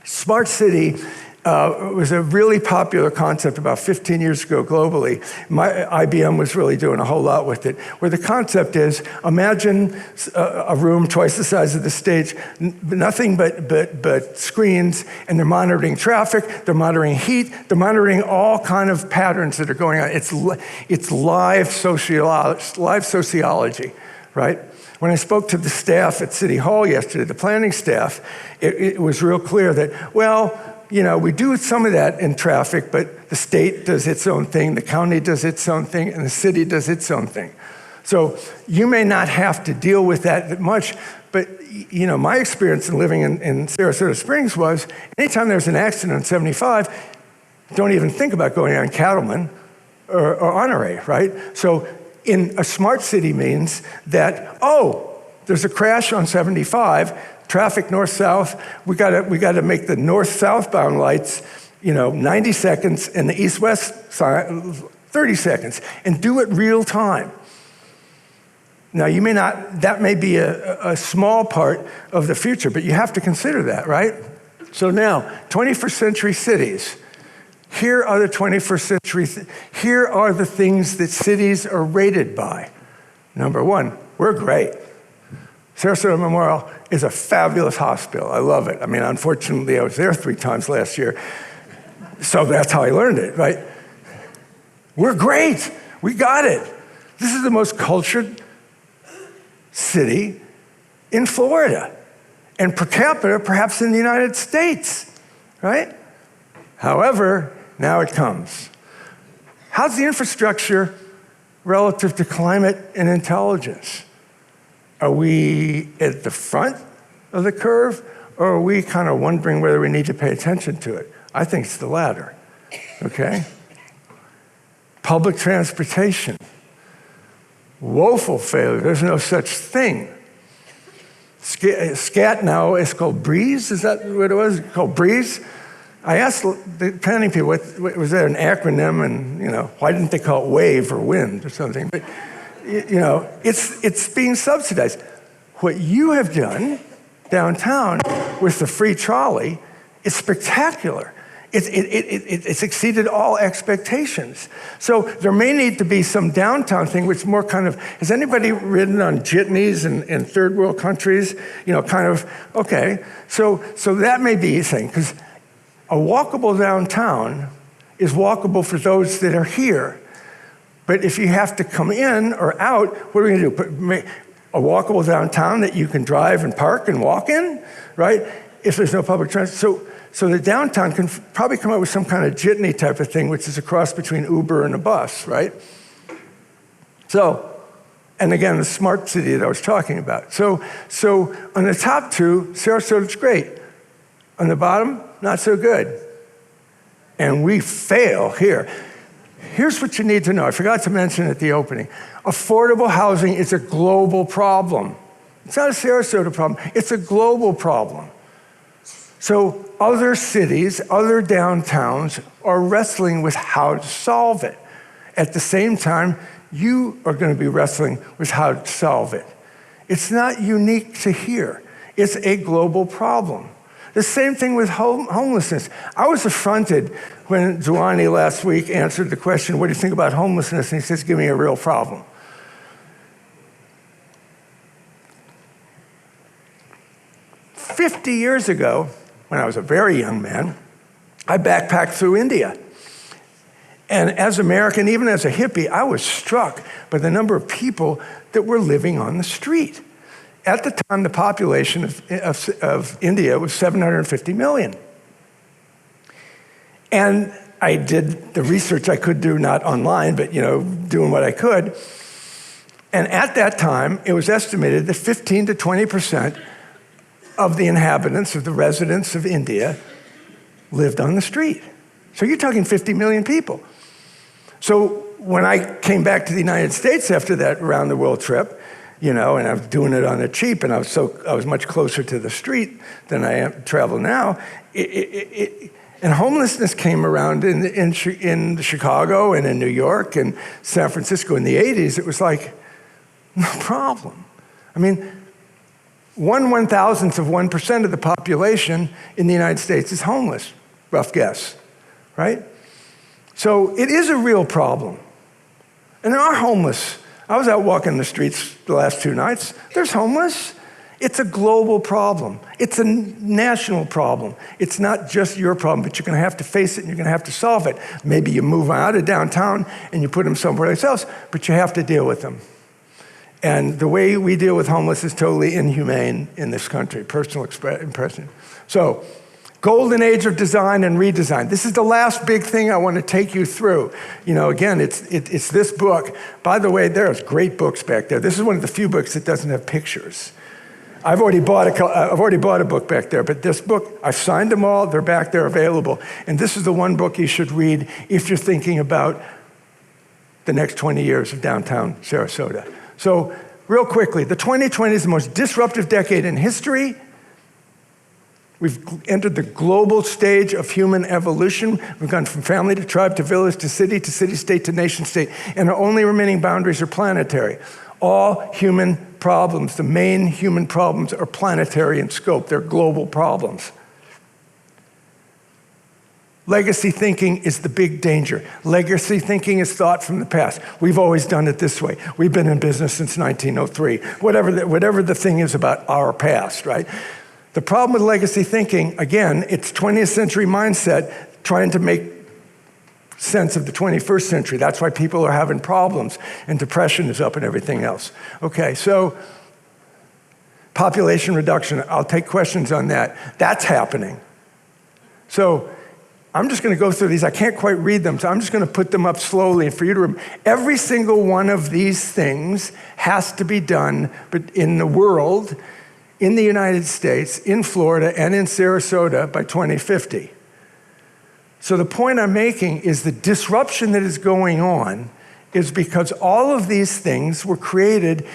Smart city was a really popular concept about 15 years ago globally. IBM was really doing a whole lot with it, where the concept is, imagine a room twice the size of the stage, nothing but screens, and they're monitoring traffic, they're monitoring heat, they're monitoring all kind of patterns that are going on. It's live sociology, right? When I spoke to the staff at City Hall yesterday, the planning staff, it was real clear that, well, we do some of that in traffic, but the state does its own thing, the county does its own thing, and the city does its own thing. So you may not have to deal with that much, but my experience in living in Sarasota Springs was, anytime there's an accident on 75, don't even think about going on Cattleman or Honore, right? So in a smart city means that, there's a crash on 75, traffic north-south, we got to make the north-southbound lights, 90 seconds, and the east-west side, 30 seconds, and do it real time. Now, that may be a small part of the future, but you have to consider that, right? So now, 21st century cities. Here are the 21st century, here are the things that cities are rated by. Number one, we're great. Sarasota Memorial is a fabulous hospital. I love it. I mean, unfortunately, I was there 3 times last year, so that's how I learned it, right? We're great. We got it. This is the most cultured city in Florida, and per capita, perhaps in the United States, right? However, now it comes. How's the infrastructure relative to climate and intelligence? Are we at the front of the curve, or are we kind of wondering whether we need to pay attention to it? I think it's the latter, okay? Public transportation. Woeful failure. There's no such thing. SCAT now is called Breeze. Is that what it was? Called Breeze? I asked the planning people, was that an acronym? And, why didn't they call it WAVE or WIND or something? But, it's being subsidized. What you have done downtown with the free trolley is spectacular. It's exceeded all expectations. So there may need to be some downtown thing, which more kind of, has anybody ridden on jitneys in third world countries? Okay. So that may be a thing, because a walkable downtown is walkable for those that are here. But if you have to come in or out, what are we going to do? Put a walkable downtown that you can drive and park and walk in, right? If there's no public transit. So the downtown can probably come up with some kind of jitney type of thing, which is a cross between Uber and a bus, right? So, and again, the smart city that I was talking about. So on the top two, Sarasota's great. On the bottom, not so good. And we fail here. Here's what you need to know. I forgot to mention at the opening. Affordable housing is a global problem. It's not a Sarasota problem. It's a global problem. So other cities, other downtowns are wrestling with how to solve it. At the same time, you are going to be wrestling with how to solve it. It's not unique to here. It's a global problem. The same thing with homelessness. I was affronted when Zouani last week answered the question, what do you think about homelessness? And he says, give me a real problem. "50 years ago, when I was a very young man, I backpacked through India. And as an American, even as a hippie, I was struck by the number of people that were living on the street. At the time, the population of India was 750 million. And I did the research I could do, not online, but doing what I could. And at that time, it was estimated that 15 to 20% of the inhabitants, of the residents of India, lived on the street. So you're talking 50 million people. So when I came back to the United States after that round the world trip, and I was doing it on the cheap, and I was much closer to the street than I travel now. And homelessness came around in Chicago and in New York and San Francisco in the 80s. It was like, no problem. I mean, 1/1000th of 1% of the population in the United States is homeless, rough guess, right? So it is a real problem. And there are homeless. I was out walking the streets the last 2 nights. There's homeless. It's a global problem. It's a national problem. It's not just your problem, but you're going to have to face it and you're going to have to solve it. Maybe you move out of downtown and you put them somewhere else, but you have to deal with them. And the way we deal with homeless is totally inhumane in this country, personal impression. So, golden age of design and redesign. This is the last big thing I want to take you through. Again, it's this book. By the way, there's great books back there. This is one of the few books that doesn't have pictures. I've already bought a book back there, but this book, I've signed them all. They're back there available. And this is the one book you should read if you're thinking about the next 20 years of downtown Sarasota. So, real quickly, the 2020s is the most disruptive decade in history. We've entered the global stage of human evolution. We've gone from family to tribe to village to city-state to nation-state, and our only remaining boundaries are planetary. All human problems, the main human problems, are planetary in scope. They're global problems. Legacy thinking is the big danger. Legacy thinking is thought from the past. We've always done it this way. We've been in business since 1903. Whatever the thing is about our past, right? The problem with legacy thinking, again, it's 20th century mindset trying to make sense of the 21st century. That's why people are having problems and depression is up and everything else. Okay, so population reduction, I'll take questions on that. That's happening. So I'm just going to go through these. I can't quite read them, so I'm just going to put them up slowly and for you to remember. Every single one of these things has to be done but in the world, in the United States, in Florida, and in Sarasota by 2050. So the point I'm making is the disruption that is going on is because all of these things were created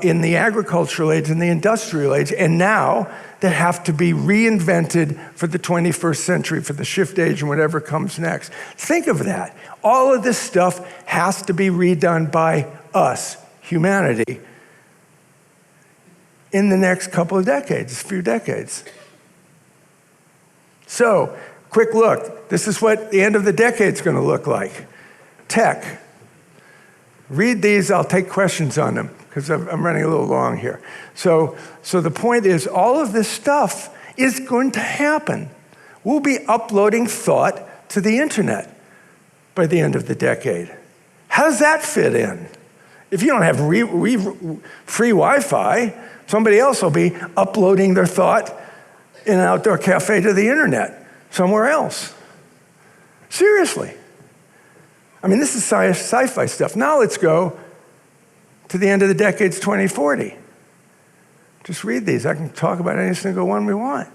in the agricultural age and the industrial age, and now they have to be reinvented for the 21st century, for the shift age and whatever comes next. Think of that. All of this stuff has to be redone by us, humanity, in the next couple of decades, few decades. So, quick look. This is what the end of the decade is going to look like. Tech. Read these. I'll take questions on them because I'm running a little long here. So the point is, all of this stuff is going to happen. We'll be uploading thought to the internet by the end of the decade. How does that fit in? If you don't have free Wi-Fi, somebody else will be uploading their thought in an outdoor cafe to the internet somewhere else. Seriously. I mean, this is sci-fi stuff. Now let's go to the end of the decade's 2040. Just read these. I can talk about any single one we want.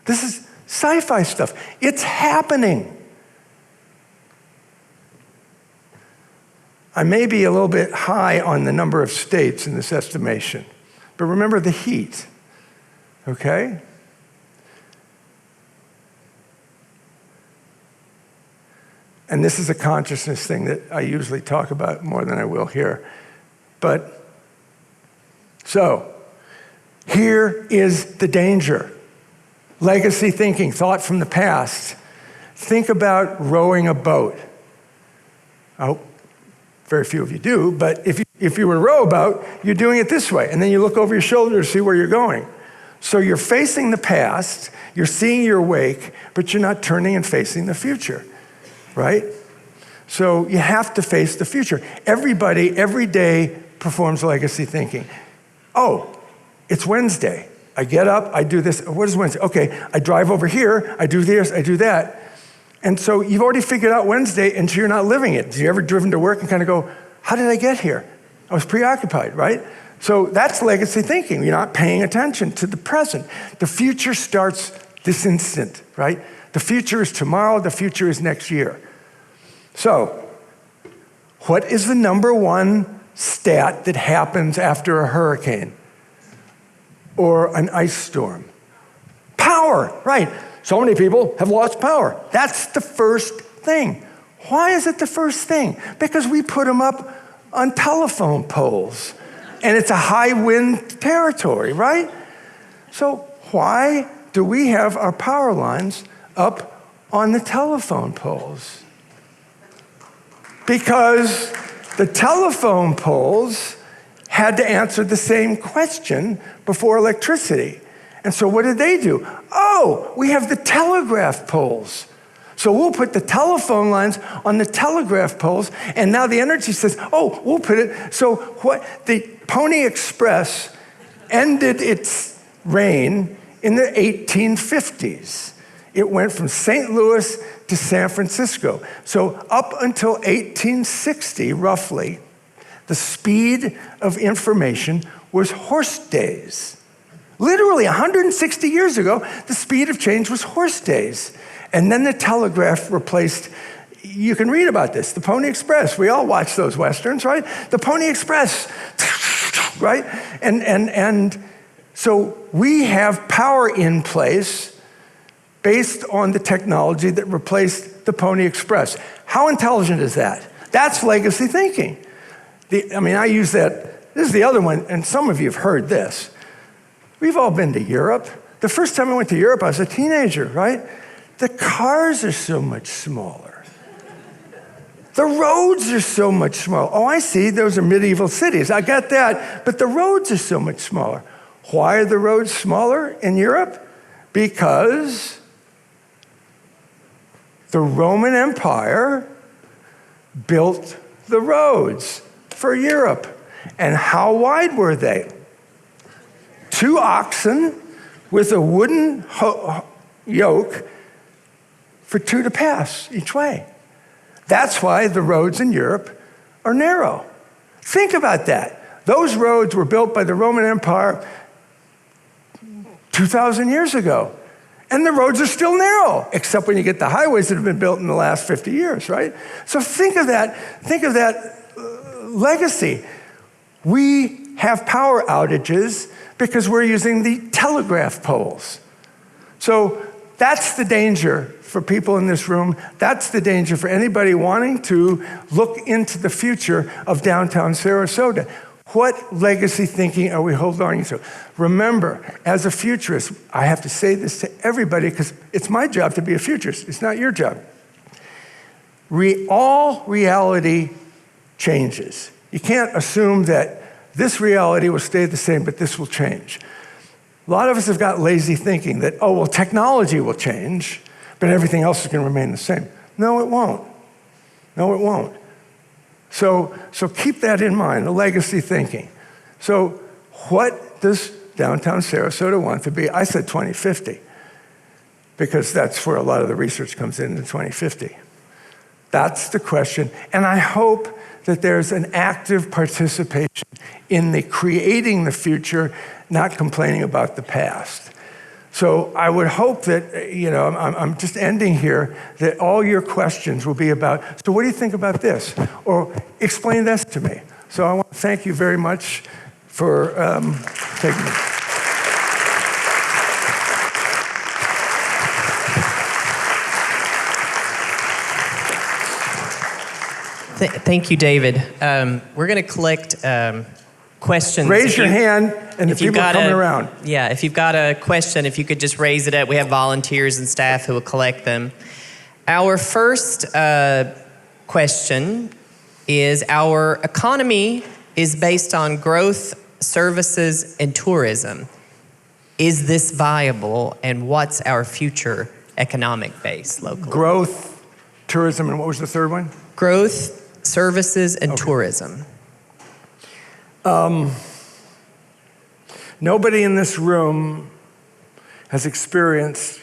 This is sci-fi stuff. It's happening. I may be a little bit high on the number of states in this estimation, but remember the heat, okay? And this is a consciousness thing that I usually talk about more than I will here. But, so, here is the danger. Legacy thinking, thought from the past. Think about rowing a boat. I hope very few of you do, but if you were to row a boat, you're doing it this way, and then you look over your shoulder to see where you're going. So you're facing the past, you're seeing your wake, but you're not turning and facing the future, right? So you have to face the future. Everybody, every day, performs legacy thinking. Oh, it's Wednesday. I get up, I do this. What is Wednesday? Okay, I drive over here, I do this, I do that. And so you've already figured out Wednesday, and so you're not living it. Have you ever driven to work and kind of go, how did I get here? I was preoccupied, right? So that's legacy thinking. You're not paying attention to the present. The future starts this instant, right? The future is tomorrow, the future is next year. So, what is the number one stat that happens after a hurricane or an ice storm? Power, right? So many people have lost power. That's the first thing. Why is it the first thing? Because we put them up on telephone poles, and it's a high wind territory, right? So why do we have our power lines up on the telephone poles? Because the telephone poles had to answer the same question before electricity. And so what did they do? Oh, we have the telegraph poles. So we'll put the telephone lines on the telegraph poles, and now the energy says, oh, we'll put it. So what the Pony Express ended its reign in the 1850s. It went from St. Louis to San Francisco. So up until 1860, roughly, the speed of information was horse days. Literally 160 years ago, the speed of change was horse days. And then the telegraph replaced, you can read about this, the Pony Express. We all watch those Westerns, right? The Pony Express, right? And so we have power in place based on the technology that replaced the Pony Express. How intelligent is that? That's legacy thinking. I use that. This is the other one, and some of you have heard this. We've all been to Europe. The first time I went to Europe, I was a teenager, right? The cars are so much smaller. The roads are so much smaller. Oh, I see, those are medieval cities. I got that, but the roads are so much smaller. Why are the roads smaller in Europe? Because the Roman Empire built the roads for Europe. And how wide were they? 2 oxen with a wooden yoke for 2 to pass each way. That's why the roads in Europe are narrow. Think about that. Those roads were built by the Roman Empire 2,000 years ago. And the roads are still narrow, except when you get the highways that have been built in the last 50 years, right? So think of that legacy. We have power outages because we're using the telegraph poles. So that's the danger for people in this room. That's the danger for anybody wanting to look into the future of downtown Sarasota. What legacy thinking are we holding on to? Remember, as a futurist, I have to say this to everybody because it's my job to be a futurist. It's not your job. All reality changes. You can't assume that this reality will stay the same, but this will change. A lot of us have got lazy thinking that, oh, well, technology will change, but everything else is going to remain the same. No, it won't. No, it won't. So keep that in mind, the legacy thinking. So what does downtown Sarasota want to be? I said 2050, because that's where a lot of the research comes in 2050. That's the question. And I hope that there's an active participation in the creating the future, not complaining about the past. So I would hope that, I'm just ending here, that all your questions will be about, so what do you think about this? Or explain this to me. So I want to thank you very much for taking me. Thank you, David. We're going to collect questions. Raise your hand, and the people are coming around. Yeah, if you've got a question, if you could just raise it up. We have volunteers and staff who will collect them. Our first question is, our economy is based on growth, services, and tourism. Is this viable, and what's our future economic base locally? Growth, tourism, and what was the third one? Growth, services, and tourism. Nobody in this room has experienced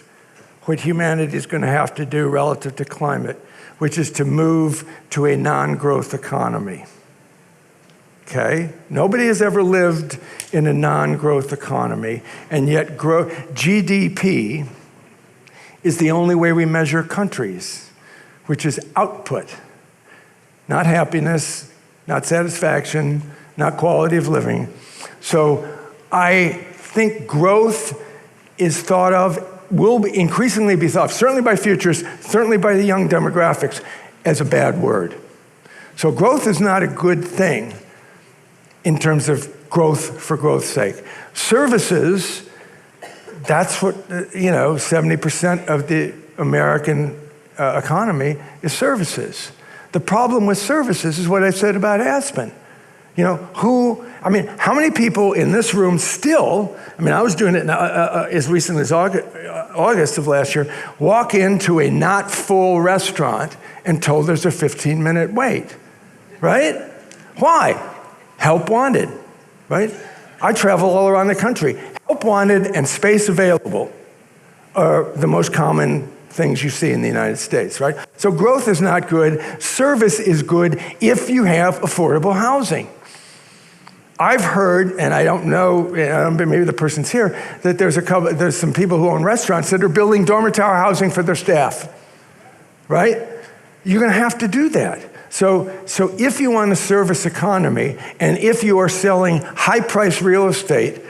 what humanity is going to have to do relative to climate, which is to move to a non-growth economy. Okay? Nobody has ever lived in a non-growth economy, and yet GDP is the only way we measure countries, which is output, not happiness, not satisfaction, not quality of living. So I think growth is thought of, will increasingly be thought of, certainly by futurists, certainly by the young demographics, as a bad word. So growth is not a good thing in terms of growth for growth's sake. Services, that's what, 70% of the American economy is services. The problem with services is what I said about Aspen. How many people in this room still, I was doing it as recently as August of last year, walk into a not full restaurant and told there's a 15-minute wait, right? Why? Help wanted, right? I travel all around the country. Help wanted and space available are the most common things you see in the United States, right? So growth is not good. Service is good if you have affordable housing. I've heard, and I don't know, maybe the person's here, that there's some people who own restaurants that are building dormitory housing for their staff, right? You're going to have to do that. So if you want a service economy, and if you are selling high-priced real estate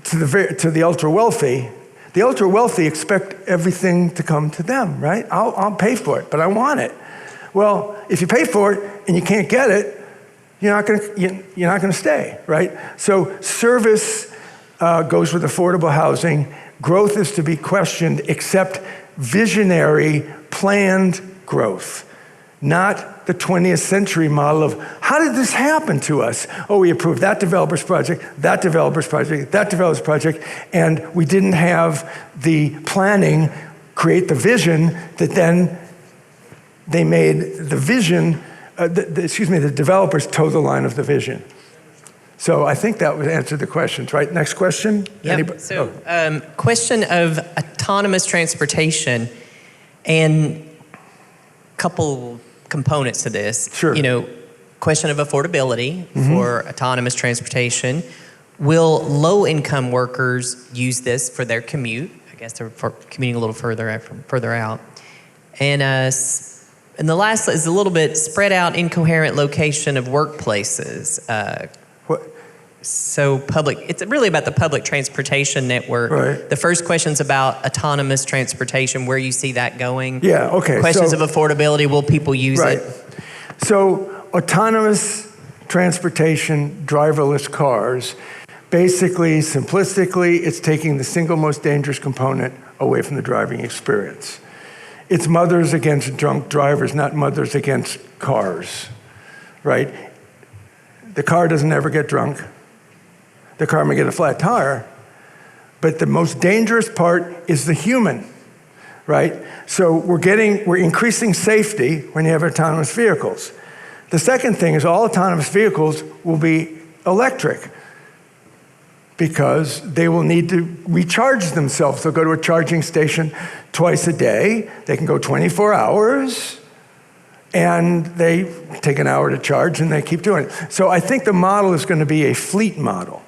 to the ultra-wealthy expect everything to come to them, right? I'll pay for it, but I want it. Well, if you pay for it and you can't get it, you're not going to stay, right? So service goes with affordable housing. Growth is to be questioned, except visionary, planned growth, not the 20th century model of how did this happen to us? Oh, we approved that developer's project, that developer's project, that developer's project, and we didn't have the planning create the vision that then they made the vision, the developers toe the line of the vision. So I think that would answer the questions, right? Next question? Yep. Question of autonomous transportation, and couple components to this. Sure. Question of affordability for autonomous transportation. Will low-income workers use this for their commute? I guess they're commuting a little further out. And the last is a little bit spread out, incoherent location of workplaces. So it's really about the public transportation network. Right. The first question's about autonomous transportation, where you see that going. Yeah, okay. Questions of affordability, will people use it? So autonomous transportation, driverless cars, basically, simplistically, it's taking the single most dangerous component away from the driving experience. It's mothers against drunk drivers, not mothers against cars, right? The car doesn't ever get drunk. The car may get a flat tire, but the most dangerous part is the human, right? So we're increasing safety when you have autonomous vehicles. The second thing is all autonomous vehicles will be electric because they will need to recharge themselves. They'll go to a charging station twice a day. They can go 24 hours. And they take an hour to charge, and they keep doing it. So I think the model is going to be a fleet model.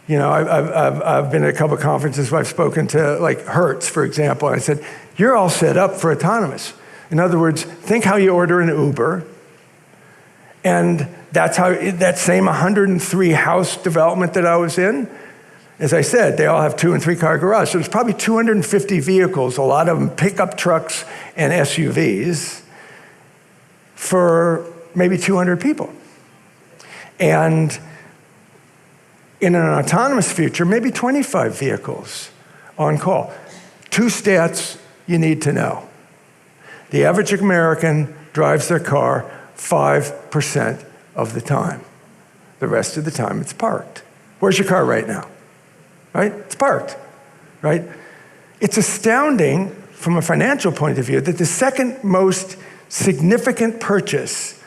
I've been at a couple of conferences where I've spoken to, like Hertz, for example, and I said, you're all set up for autonomous. In other words, think how you order an Uber, and that's how that same 103 house development that I was in, as I said, they all have 2- and 3-car garages. So there's probably 250 vehicles, a lot of them pickup trucks and SUVs, for maybe 200 people. And in an autonomous future, maybe 25 vehicles on call. 2 stats you need to know. The average American drives their car 5% of the time. The rest of the time it's parked. Where's your car right now? right? It's parked, right? It's astounding from a financial point of view that the second most significant purchase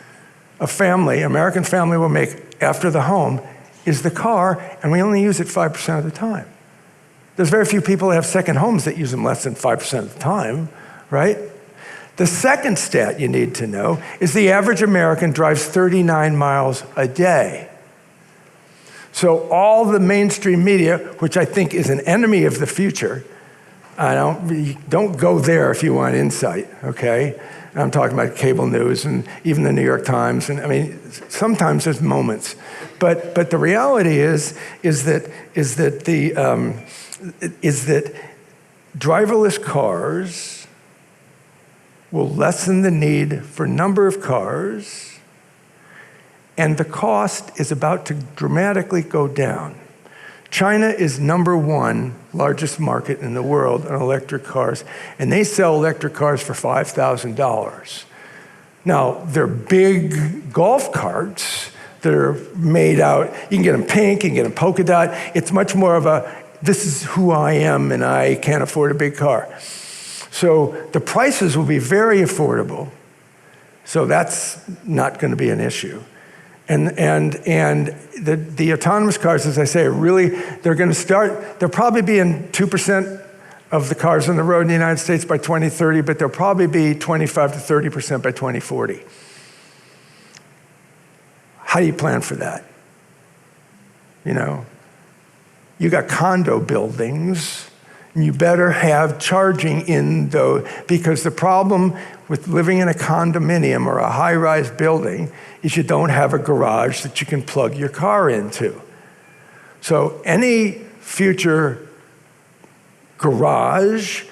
a family, American family, will make after the home is the car, and we only use it 5% of the time. There's very few people that have second homes that use them less than 5% of the time, right? The second stat you need to know is the average American drives 39 miles a day. So all the mainstream media, which I think is an enemy of the future, don't go there if you want insight, okay? I'm talking about cable news and even the New York Times, and I mean, sometimes there's moments, but the reality is that driverless cars will lessen the need for number of cars, and the cost is about to dramatically go down. China is #1 largest market in the world on electric cars, and they sell electric cars for $5,000. Now, they're big golf carts that are made out, you can get them pink, you can get them polka dot. It's much more of a, this is who I am and I can't afford a big car. So the prices will be very affordable. So that's not going to be an issue. And the autonomous cars, as I say, really, they'll probably be in 2% of the cars on the road in the United States by 2030, but they'll probably be 25 to 30% by 2040. How do you plan for that? You know, you got condo buildings, and you better have charging in those, because the problem with living in a condominium or a high-rise building is you don't have a garage that you can plug your car into. So any future garage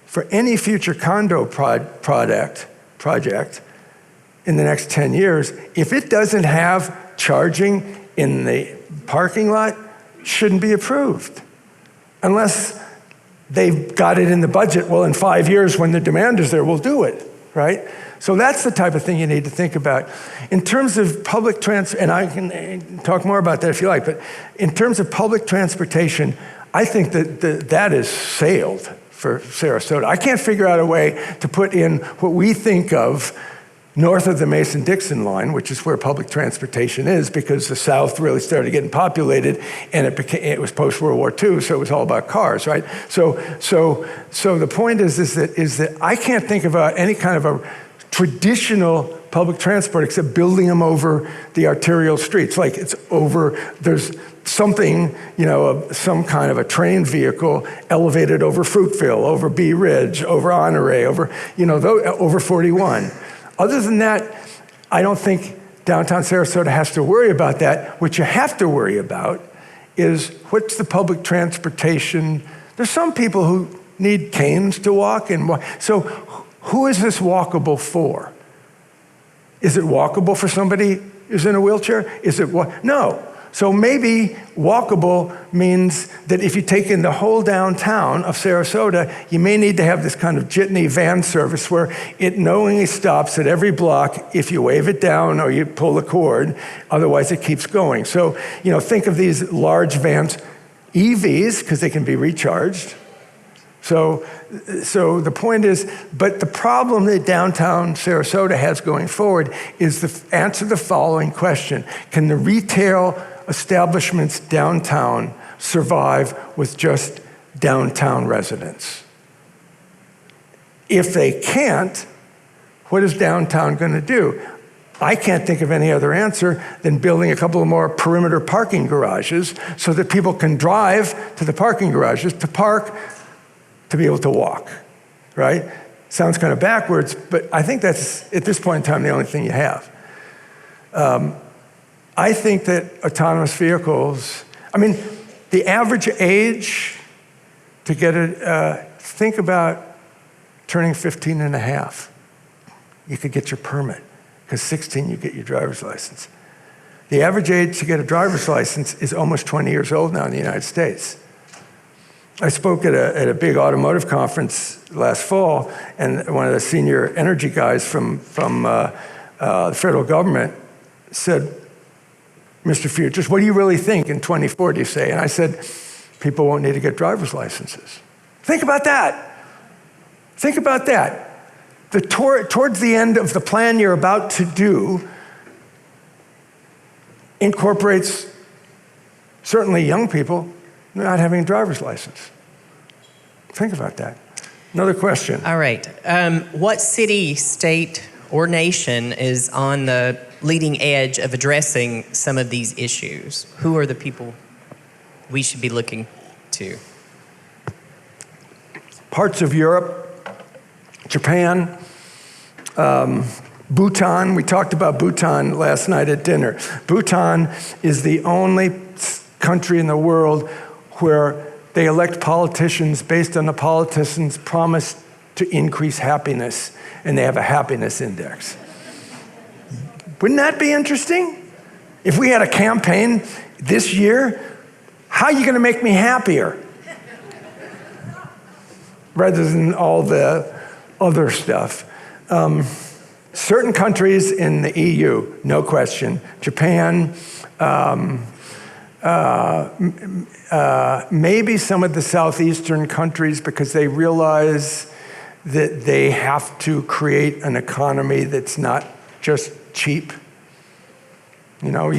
for any future condo project in the next 10 years, if it doesn't have charging in the parking lot, shouldn't be approved. Unless they've got it in the budget, well, in 5 years when the demand is there, we'll do it, right? So that's the type of thing you need to think about. In terms of public and I can talk more about that if you like, but in terms of public transportation, I think that is sailed for Sarasota. I can't figure out a way to put in what we think of north of the Mason-Dixon line, which is where public transportation is, because the South really started getting populated, and it was post-World War II, so it was all about cars, right? So the point is that I can't think about any kind of a traditional public transport except building them over the arterial streets. Like it's over, there's something, you know, some kind of a train vehicle elevated over Fruitville, over Bee Ridge, over Honore, over, you know, over 41. Other than that, I don't think downtown Sarasota has to worry about that. What you have to worry about is what's the public transportation. There's some people who need canes to walk and walk. So who is this walkable for? Is it walkable for somebody who's in a wheelchair? No. So maybe walkable means that if you take in the whole downtown of Sarasota, you may need to have this kind of jitney van service where it knowingly stops at every block if you wave it down or you pull the cord, otherwise it keeps going. So, you know, think of these large vans, EVs, because they can be recharged. So the point is, but the problem that downtown Sarasota has going forward is to answer the following question. Can the retail establishments downtown survive with just downtown residents? If they can't, what is downtown going to do? I can't think of any other answer than building a couple of more perimeter parking garages so that people can drive to the parking garages to park, to be able to walk, right? Sounds kind of backwards, but I think that's, at this point in time, the only thing you have. I think that autonomous vehicles, I mean, the average age to get think about turning 15 and a half. You could get your permit, because 16 you get your driver's license. The average age to get a driver's license is almost 20 years old now in the United States. I spoke at a big automotive conference last fall, and one of the senior energy guys from the federal government said, Mr. Futures, what do you really think in 2040, you say? And I said, people won't need to get driver's licenses. Think about that. Think about that. Towards the end of the plan you're about to do incorporates certainly young people not having a driver's license. Think about that. Another question. All right. What city, state, or nation is on the leading edge of addressing some of these issues? Who are the people we should be looking to? Parts of Europe, Japan, Bhutan. We talked about Bhutan last night at dinner. Bhutan is the only country in the world where they elect politicians based on the politicians' promise to increase happiness, and they have a happiness index. Wouldn't that be interesting? If we had a campaign this year, how are you going to make me happier? Rather than all the other stuff. Certain countries in the EU, no question. Japan, maybe some of the southeastern countries, because they realize that they have to create an economy that's not just cheap. You know,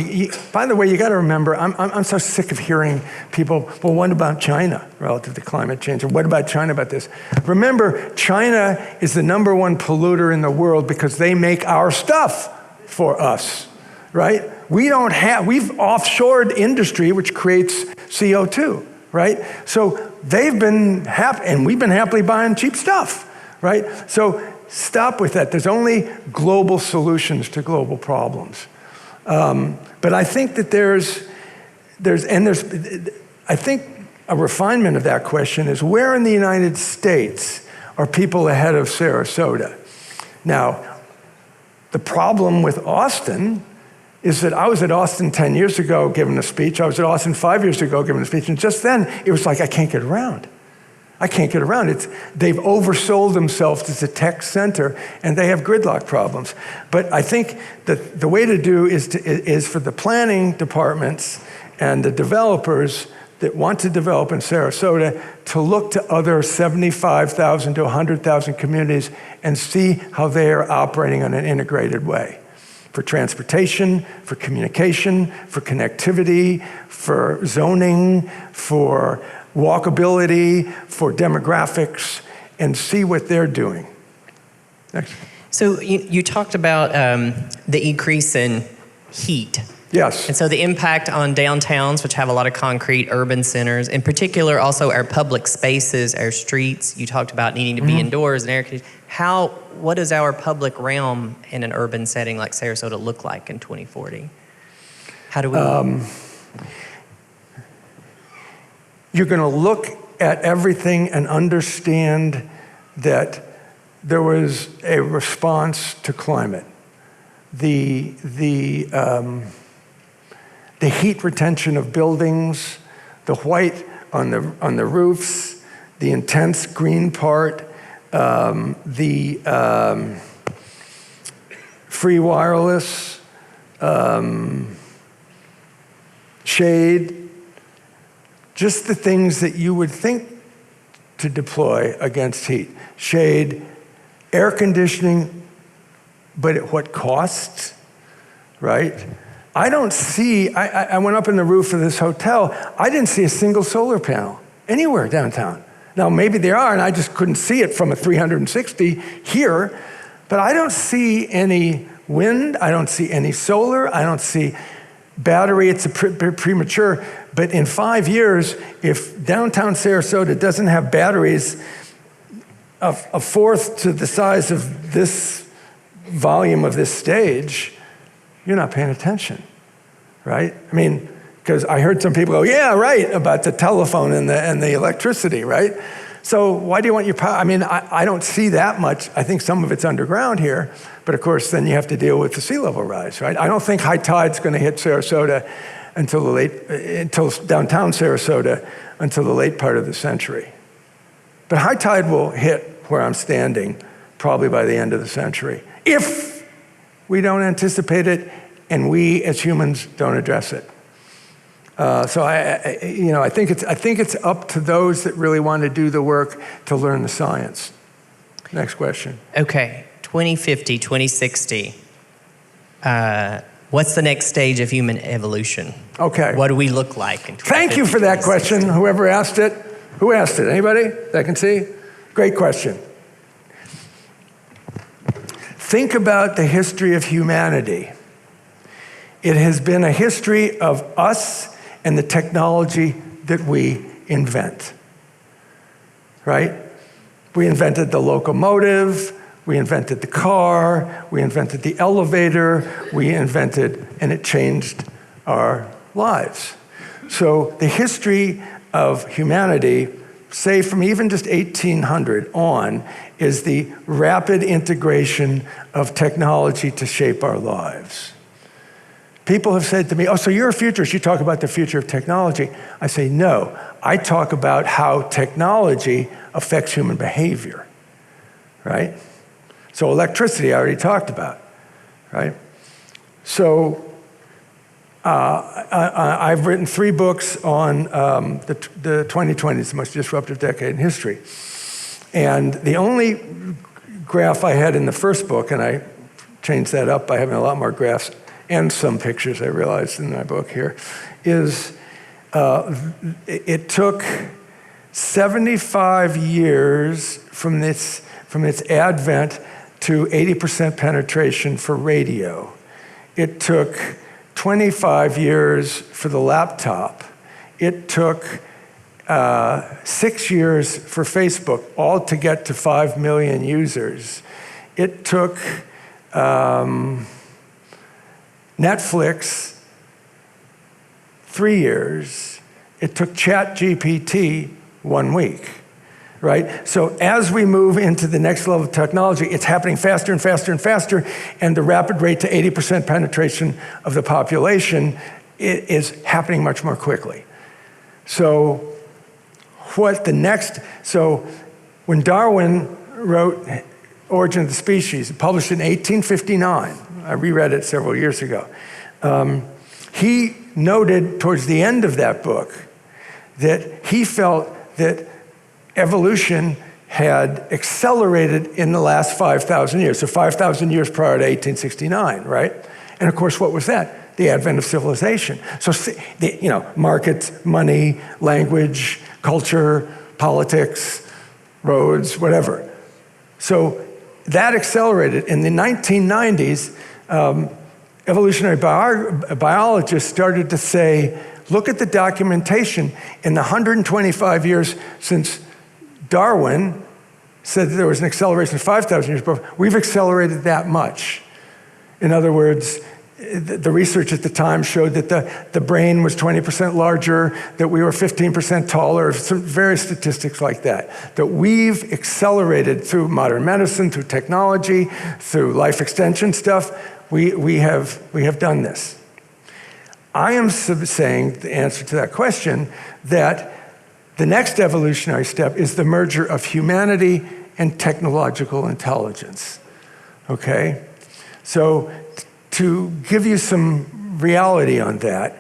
by the way, you got to remember, I'm so sick of hearing people, well, what about China relative to climate change? Or what about China about this? Remember, China is the #1 polluter in the world because they make our stuff for us, right? We've offshored industry, which creates CO2, right? So they've been happy, and we've been happily buying cheap stuff, right? So stop with that. There's only global solutions to global problems. But I think that I think a refinement of that question is, where in the United States are people ahead of Sarasota? Now, the problem with Austin is that I was at Austin 10 years ago giving a speech. I was at Austin 5 years ago giving a speech. And just then, it was like, I can't get around. I can't get around. They've oversold themselves as a tech center, and they have gridlock problems. But I think that the way to do is for the planning departments and the developers that want to develop in Sarasota to look to other 75,000 to 100,000 communities and see how they are operating in an integrated way. For transportation, for communication, for connectivity, for zoning, for walkability, for demographics, and see what they're doing. Next. So you talked about the increase in heat. Yes. And so the impact on downtowns, which have a lot of concrete, urban centers, in particular also our public spaces, our streets. You talked about needing to be indoors and air conditioning. What does our public realm in an urban setting like Sarasota look like in 2040? How do we... You're going to look at everything and understand that there was a response to climate. The heat retention of buildings, the white on the roofs, the intense green part, the free wireless, shade, just the things that you would think to deploy against heat. Shade, air conditioning, but at what cost, right? I don't see, I went up in the roof of this hotel, I didn't see a single solar panel anywhere downtown. Now, maybe there are, and I just couldn't see it from a 360 here, but I don't see any wind, I don't see any solar, I don't see battery. It's premature, but in 5 years, if downtown Sarasota doesn't have batteries a fourth to the size of this volume of this stage, you're not paying attention, right? I mean, because I heard some people go, yeah, right, about the telephone and the electricity, right? So why do you want your power? I mean, I don't see that much. I think some of it's underground here, but of course, then you have to deal with the sea level rise, right? I don't think high tide's going to hit Sarasota until downtown Sarasota until the late part of the century. But high tide will hit where I'm standing probably by the end of the century, if we don't anticipate it and we as humans don't address it. So I think it's up to those that really want to do the work to learn the science. Next question. Okay, 2050, 2060. What's the next stage of human evolution? Okay. What do we look like in 2050? Thank you for that question, whoever asked it. Who asked it? Anybody that I can see? Great question. Think about the history of humanity. It has been a history of us and the technology that we invent, right? We invented the locomotive, we invented the car, we invented the elevator, and it changed our lives. So the history of humanity, say from even just 1800 on, is the rapid integration of technology to shape our lives. People have said to me, oh, so you're a futurist, you talk about the future of technology. I say, no, I talk about how technology affects human behavior, right? So electricity, I already talked about, right? So I've written 3 books on the 2020s, the most disruptive decade in history. And the only graph I had in the first book, and I changed that up by having a lot more graphs and some pictures I realized in my book here, is it took 75 years from its advent to 80% penetration for radio. It took 25 years for the laptop. It took 6 years for Facebook, all to get to 5 million users. It took Netflix 3 years. It took ChatGPT 1 week, right? So as we move into the next level of technology, it's happening faster and faster and faster, and the rapid rate to 80% penetration of the population is happening much more quickly. So when Darwin wrote Origin of the Species, published in 1859, I reread it several years ago, he noted towards the end of that book that he felt that evolution had accelerated in the last 5,000 years, so 5,000 years prior to 1869, right? And of course, what was that? The advent of civilization. So, markets, money, language, culture, politics, roads, whatever. So that accelerated. In the 1990s, evolutionary biologists started to say, look at the documentation in the 125 years since Darwin said that there was an acceleration of 5,000 years before. We've accelerated that much. In other words, the research at the time showed that the brain was 20% larger, that we were 15% taller, some various statistics like that. That we've accelerated through modern medicine, through technology, through life extension stuff. We have done this. I am saying, the answer to that question, that the next evolutionary step is the merger of humanity and technological intelligence, okay? So to give you some reality on that,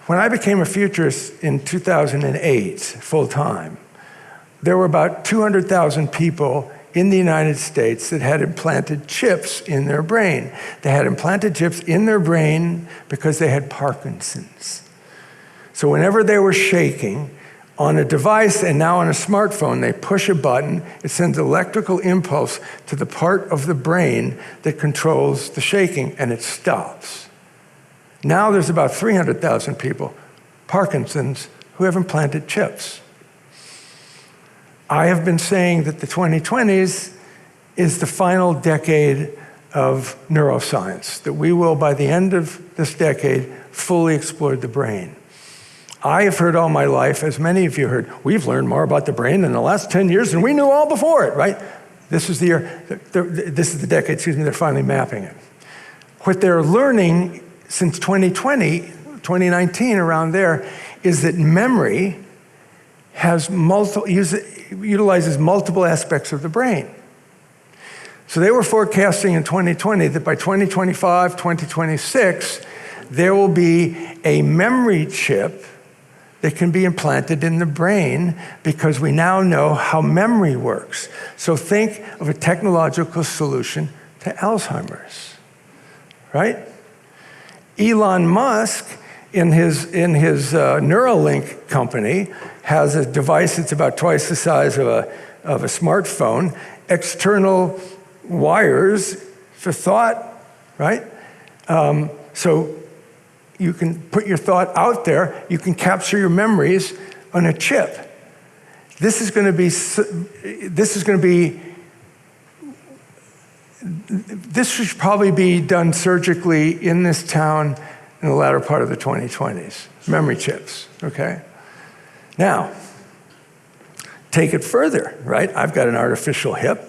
when I became a futurist in 2008, full-time, there were about 200,000 people in the United States that had implanted chips in their brain. They had implanted chips in their brain because they had Parkinson's. So whenever they were shaking on a device and now on a smartphone, they push a button, it sends electrical impulse to the part of the brain that controls the shaking, and it stops. Now there's about 300,000 people, Parkinson's, who have implanted chips. I have been saying that the 2020s is the final decade of neuroscience, that we will, by the end of this decade, fully explore the brain. I have heard all my life, as many of you heard, we've learned more about the brain in the last 10 years than we knew all before it, right? This is the year, this is the decade, they're finally mapping it. What they're learning since 2020, 2019, around there, is that memory utilizes multiple aspects of the brain. So they were forecasting in 2020 that by 2025, 2026, there will be a memory chip that can be implanted in the brain because we now know how memory works. So think of a technological solution to Alzheimer's, right? Elon Musk, in his Neuralink company, has a device that's about twice the size of a smartphone, external wires for thought, right? So you can put your thought out there, you can capture your memories on a chip. This should probably be done surgically in this town in the latter part of the 2020s. Memory chips, okay? Now, take it further, right? I've got an artificial hip.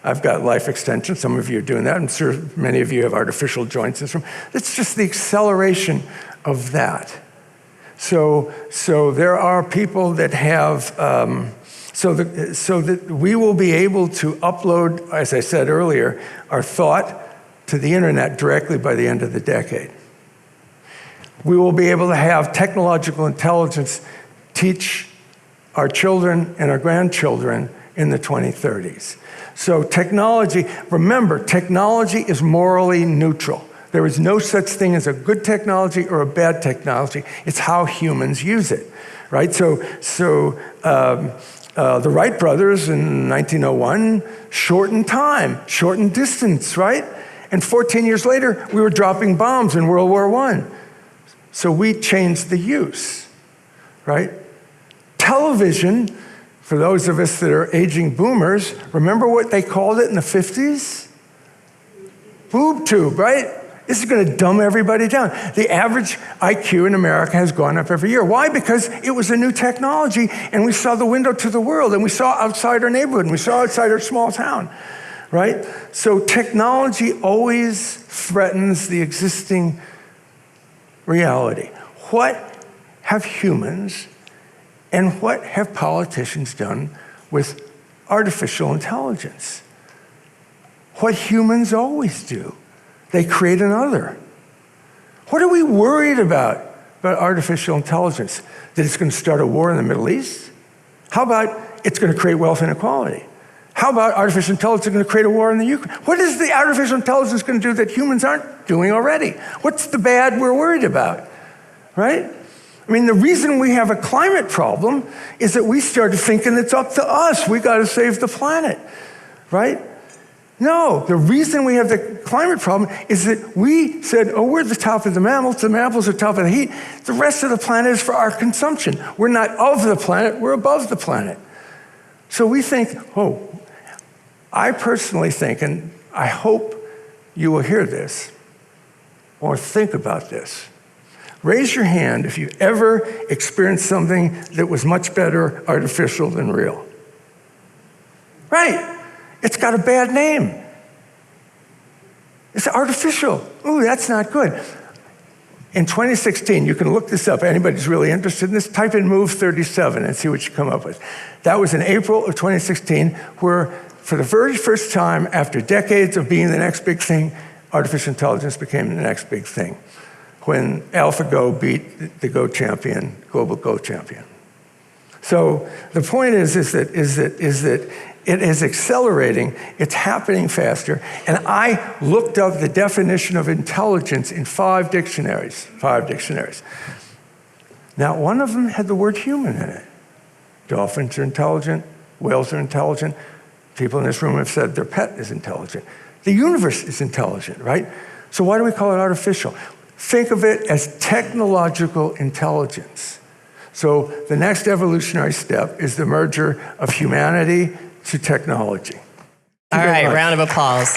I've got life extension. Some of you are doing that. I'm sure many of you have artificial joints. It's just the acceleration of that. So there are people that have, so that we will be able to upload, as I said earlier, our thought to the internet directly by the end of the decade. We will be able to have technological intelligence teach our children and our grandchildren in the 2030s. So technology, remember, technology is morally neutral. There is no such thing as a good technology or a bad technology. It's how humans use it, right? So the Wright brothers in 1901 shortened time, shortened distance, right? And 14 years later, we were dropping bombs in World War I. So we changed the use, right? Television, for those of us that are aging boomers, remember what they called it in the 50s? Boob tube, right? This is going to dumb everybody down. The average IQ in America has gone up every year. Why? Because it was a new technology, and we saw the window to the world, and we saw outside our neighborhood, and we saw outside our small town, right? So technology always threatens the existing reality. What have humans and what have politicians done with artificial intelligence? What humans always do. They create another. What are we worried about artificial intelligence? That it's going to start a war in the Middle East? How about it's going to create wealth inequality? How about artificial intelligence is going to create a war in the Ukraine? What is the artificial intelligence going to do that humans aren't doing already? What's the bad we're worried about, right? I mean, the reason we have a climate problem is that we started thinking it's up to us. We got to save the planet, right? No, the reason we have the climate problem is that we said, oh, we're the top of the mammals are top of the heat. The rest of the planet is for our consumption. We're not of the planet, we're above the planet. So we think, oh, I personally think, and I hope you will hear this or think about this. Raise your hand if you ever experienced something that was much better artificial than real. Right. It's got a bad name. It's artificial. Ooh, that's not good. In 2016, you can look this up. Anybody's really interested in this, type in Move 37 and see what you come up with. That was in April of 2016, where for the very first time, after decades of being the next big thing, artificial intelligence became the next big thing. When AlphaGo beat the Go champion, global Go champion. So the point is that it is accelerating, it's happening faster, and I looked up the definition of intelligence in 5 dictionaries. Now, one of them had the word human in it. Dolphins are intelligent, whales are intelligent, people in this room have said their pet is intelligent. The universe is intelligent, right? So why do we call it artificial? Think of it as technological intelligence. So the next evolutionary step is the merger of humanity to technology. All right, round of applause.